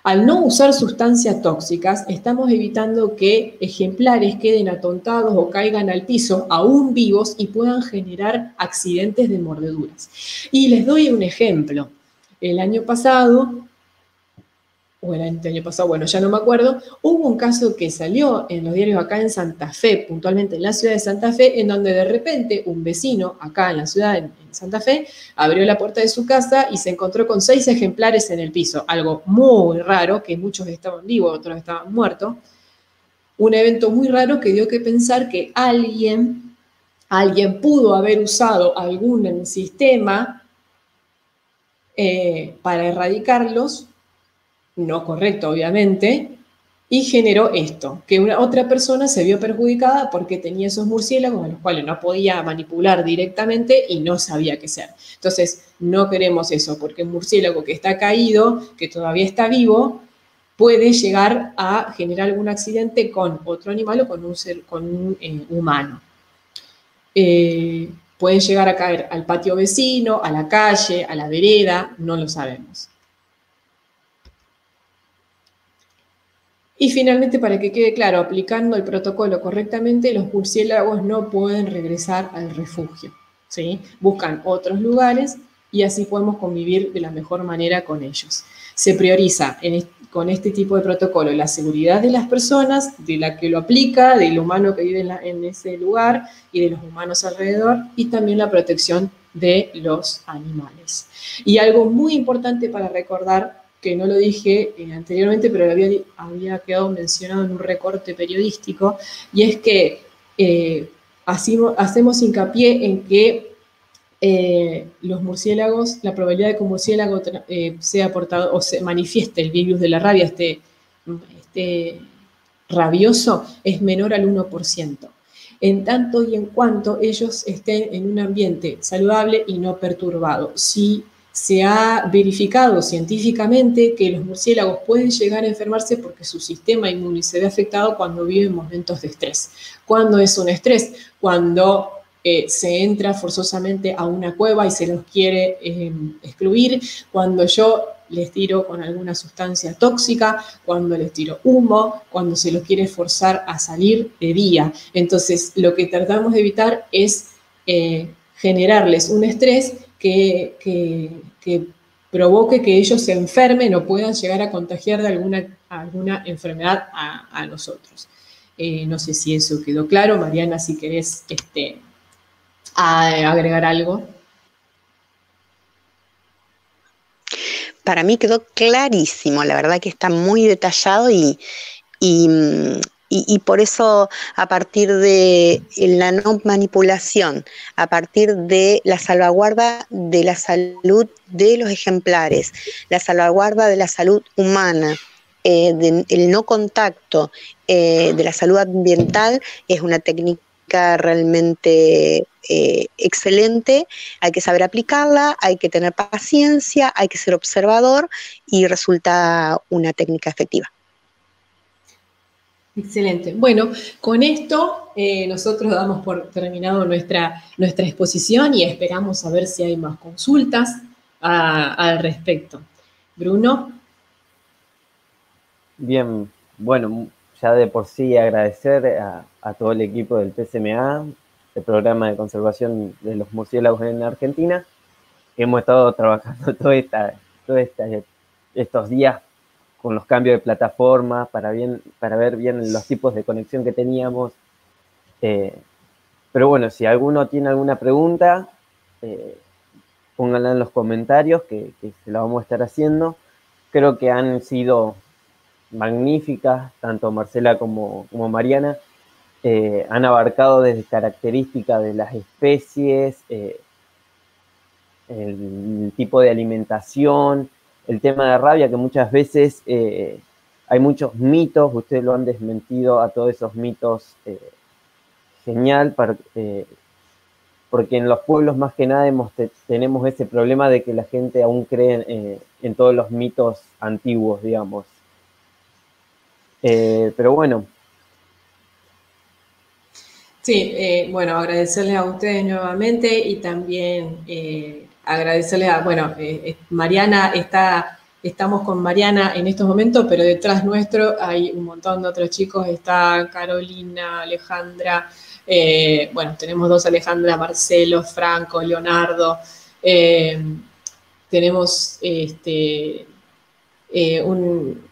Al no usar sustancias tóxicas, estamos evitando que ejemplares queden atontados o caigan al piso, aún vivos, y puedan generar accidentes de mordeduras. Y les doy un ejemplo. El año pasado, o el año pasado, bueno, ya no me acuerdo, hubo un caso que salió en los diarios acá en Santa Fe, puntualmente en la ciudad de Santa Fe, en donde de repente un vecino acá en la ciudad de Santa Fe abrió la puerta de su casa y se encontró con 6 ejemplares en el piso, algo muy raro, que muchos estaban vivos, otros estaban muertos, un evento muy raro que dio que pensar que alguien pudo haber usado algún sistema para erradicarlos, no correcto obviamente, y generó esto, que otra persona se vio perjudicada porque tenía esos murciélagos a los cuales no podía manipular directamente y no sabía qué hacer. Entonces, no queremos eso, porque un murciélago que está caído, que todavía está vivo, puede llegar a generar algún accidente con otro animal o con un humano. Pueden llegar a caer al patio vecino, a la calle, a la vereda, no lo sabemos. Y finalmente, para que quede claro, aplicando el protocolo correctamente, los murciélagos no pueden regresar al refugio, ¿sí? Buscan otros lugares y así podemos convivir de la mejor manera con ellos. Se prioriza con este tipo de protocolo la seguridad de las personas, de la que lo aplica, del humano que vive en ese lugar y de los humanos alrededor, y también la protección de los animales. Y algo muy importante para recordar, que no lo dije anteriormente, pero lo había quedado mencionado en un recorte periodístico, y es que hacemos hincapié en que los murciélagos, la probabilidad de que un murciélago sea portador o se manifieste el virus de la rabia, este rabioso, es menor al 1%. En tanto y en cuanto ellos estén en un ambiente saludable y no perturbado. Si se ha verificado científicamente que los murciélagos pueden llegar a enfermarse porque su sistema inmune se ve afectado cuando viven momentos de estrés. ¿Cuándo es un estrés? Cuando se entra forzosamente a una cueva y se los quiere excluir, cuando yo les tiro con alguna sustancia tóxica, cuando les tiro humo, cuando se los quiere forzar a salir de día. Entonces, lo que tratamos de evitar es generarles un estrés que provoque que ellos se enfermen o puedan llegar a contagiar de alguna enfermedad a nosotros. No sé si eso quedó claro. Mariana, si querés agregar algo. Para mí quedó clarísimo, la verdad que está muy detallado y por eso, a partir de la no manipulación, a partir de la salvaguarda de la salud de los ejemplares, la salvaguarda de la salud humana, el no contacto, de la salud ambiental, es una técnica realmente excelente. Hay que saber aplicarla, hay que tener paciencia, hay que ser observador y resulta una técnica efectiva. Excelente. Bueno, con esto nosotros damos por terminado nuestra exposición y esperamos a ver si hay más consultas al respecto. Bruno. Bien, bueno, ya de por sí agradecer a todo el equipo del PCMA, el Programa de Conservación de los Murciélagos en Argentina. Hemos estado trabajando estos días con los cambios de plataforma, para ver bien los tipos de conexión que teníamos. Pero bueno, si alguno tiene alguna pregunta, pónganla en los comentarios, que se la vamos a estar haciendo. Creo que han sido magníficas, tanto Marcela como Mariana. Han abarcado desde características de las especies, el tipo de alimentación, el tema de rabia, que muchas veces hay muchos mitos, ustedes lo han desmentido a todos esos mitos, genial, porque en los pueblos más que nada tenemos ese problema de que la gente aún cree en todos los mitos antiguos, digamos. Pero bueno. Sí, bueno, agradecerles a ustedes nuevamente y también agradecerles a, bueno, Mariana estamos con Mariana en estos momentos, pero detrás nuestro hay un montón de otros chicos, está Carolina, Alejandra, bueno, tenemos dos Alejandra, Marcelo, Franco, Leonardo, tenemos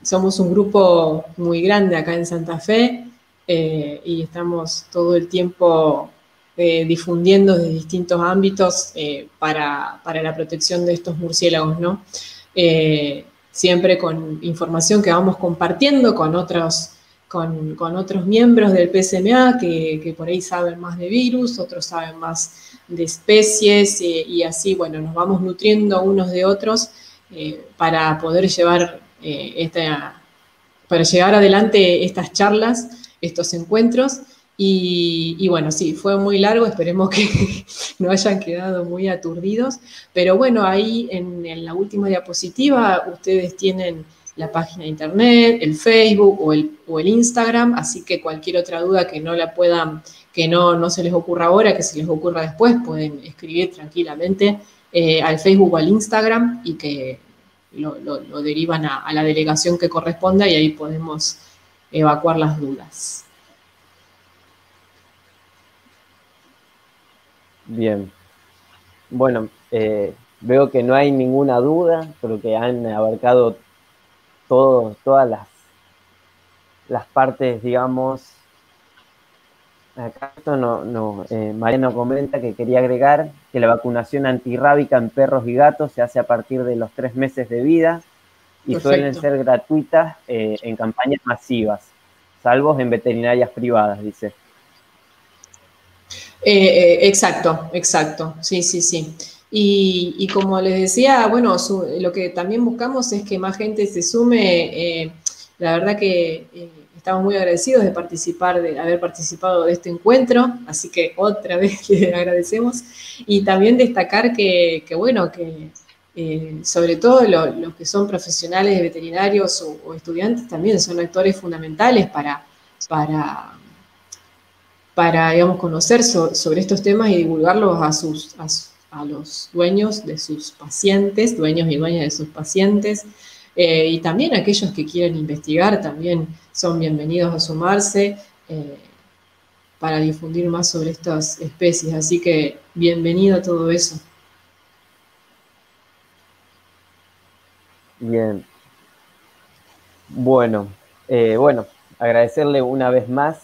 somos un grupo muy grande acá en Santa Fe y estamos todo el tiempo difundiendo desde distintos ámbitos para la protección de estos murciélagos, ¿no? Siempre con información que vamos compartiendo con otros miembros del PSMA que por ahí saben más de virus, otros saben más de especies y así, bueno, nos vamos nutriendo unos de otros para poder llevar para llevar adelante estas charlas, estos encuentros. Y bueno, sí, fue muy largo, esperemos que no hayan quedado muy aturdidos, pero bueno, ahí en la última diapositiva ustedes tienen la página de internet, el Facebook o el Instagram, así que cualquier otra duda que no la puedan, que no se les ocurra ahora, que se les ocurra después, pueden escribir tranquilamente al Facebook o al Instagram y que lo derivan a la delegación que corresponda y ahí podemos evacuar las dudas. Bien. Bueno, veo que no hay ninguna duda, creo que han abarcado todas las partes, digamos. Acá Mariano comenta que quería agregar que la vacunación antirrábica en perros y gatos se hace a partir de los 3 meses de vida y Perfecto. suelen ser gratuitas en campañas masivas, salvo en veterinarias privadas, dice. Exacto, sí. Y como les decía, bueno, lo que también buscamos es que más gente se sume. La verdad que estamos muy agradecidos de haber participado de este encuentro, así que otra vez les agradecemos. Y también destacar que sobre todo los que son profesionales veterinarios o estudiantes también son actores fundamentales para digamos, conocer sobre estos temas y divulgarlos a los dueños de sus pacientes, dueños y dueñas de sus pacientes, y también aquellos que quieren investigar también son bienvenidos a sumarse para difundir más sobre estas especies. Así que bienvenido a todo eso. Bien. Bueno, agradecerle una vez más.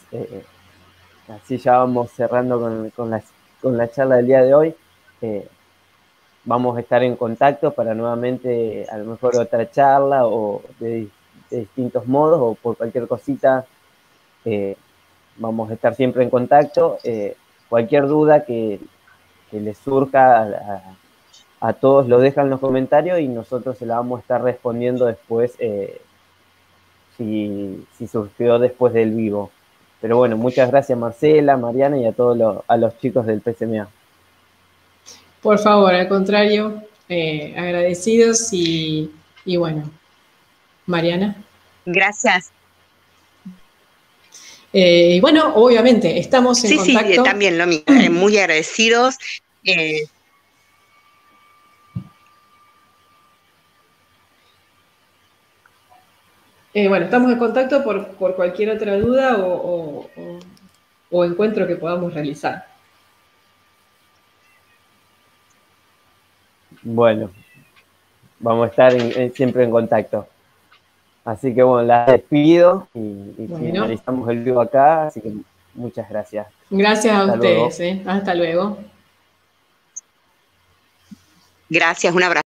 Así ya vamos cerrando con la charla del día de hoy. Vamos a estar en contacto para nuevamente, a lo mejor otra charla o de distintos modos o por cualquier cosita. Vamos a estar siempre en contacto. Cualquier duda que les surja a todos lo dejan en los comentarios y nosotros se la vamos a estar respondiendo después si surgió después del vivo. Pero bueno, muchas gracias Marcela, Mariana y a todos a los chicos del PSMA. Por favor, al contrario, agradecidos y bueno, Mariana. Gracias. Y bueno, obviamente, estamos en contacto. Sí, también lo mismo, muy agradecidos. Bueno, estamos en contacto por cualquier otra duda o encuentro que podamos realizar. Bueno, vamos a estar siempre en contacto. Así que bueno, las despido y Bueno. finalizamos el vivo acá, así que muchas gracias. Gracias a Hasta luego. ustedes, ¿eh? Hasta luego. Gracias, un abrazo.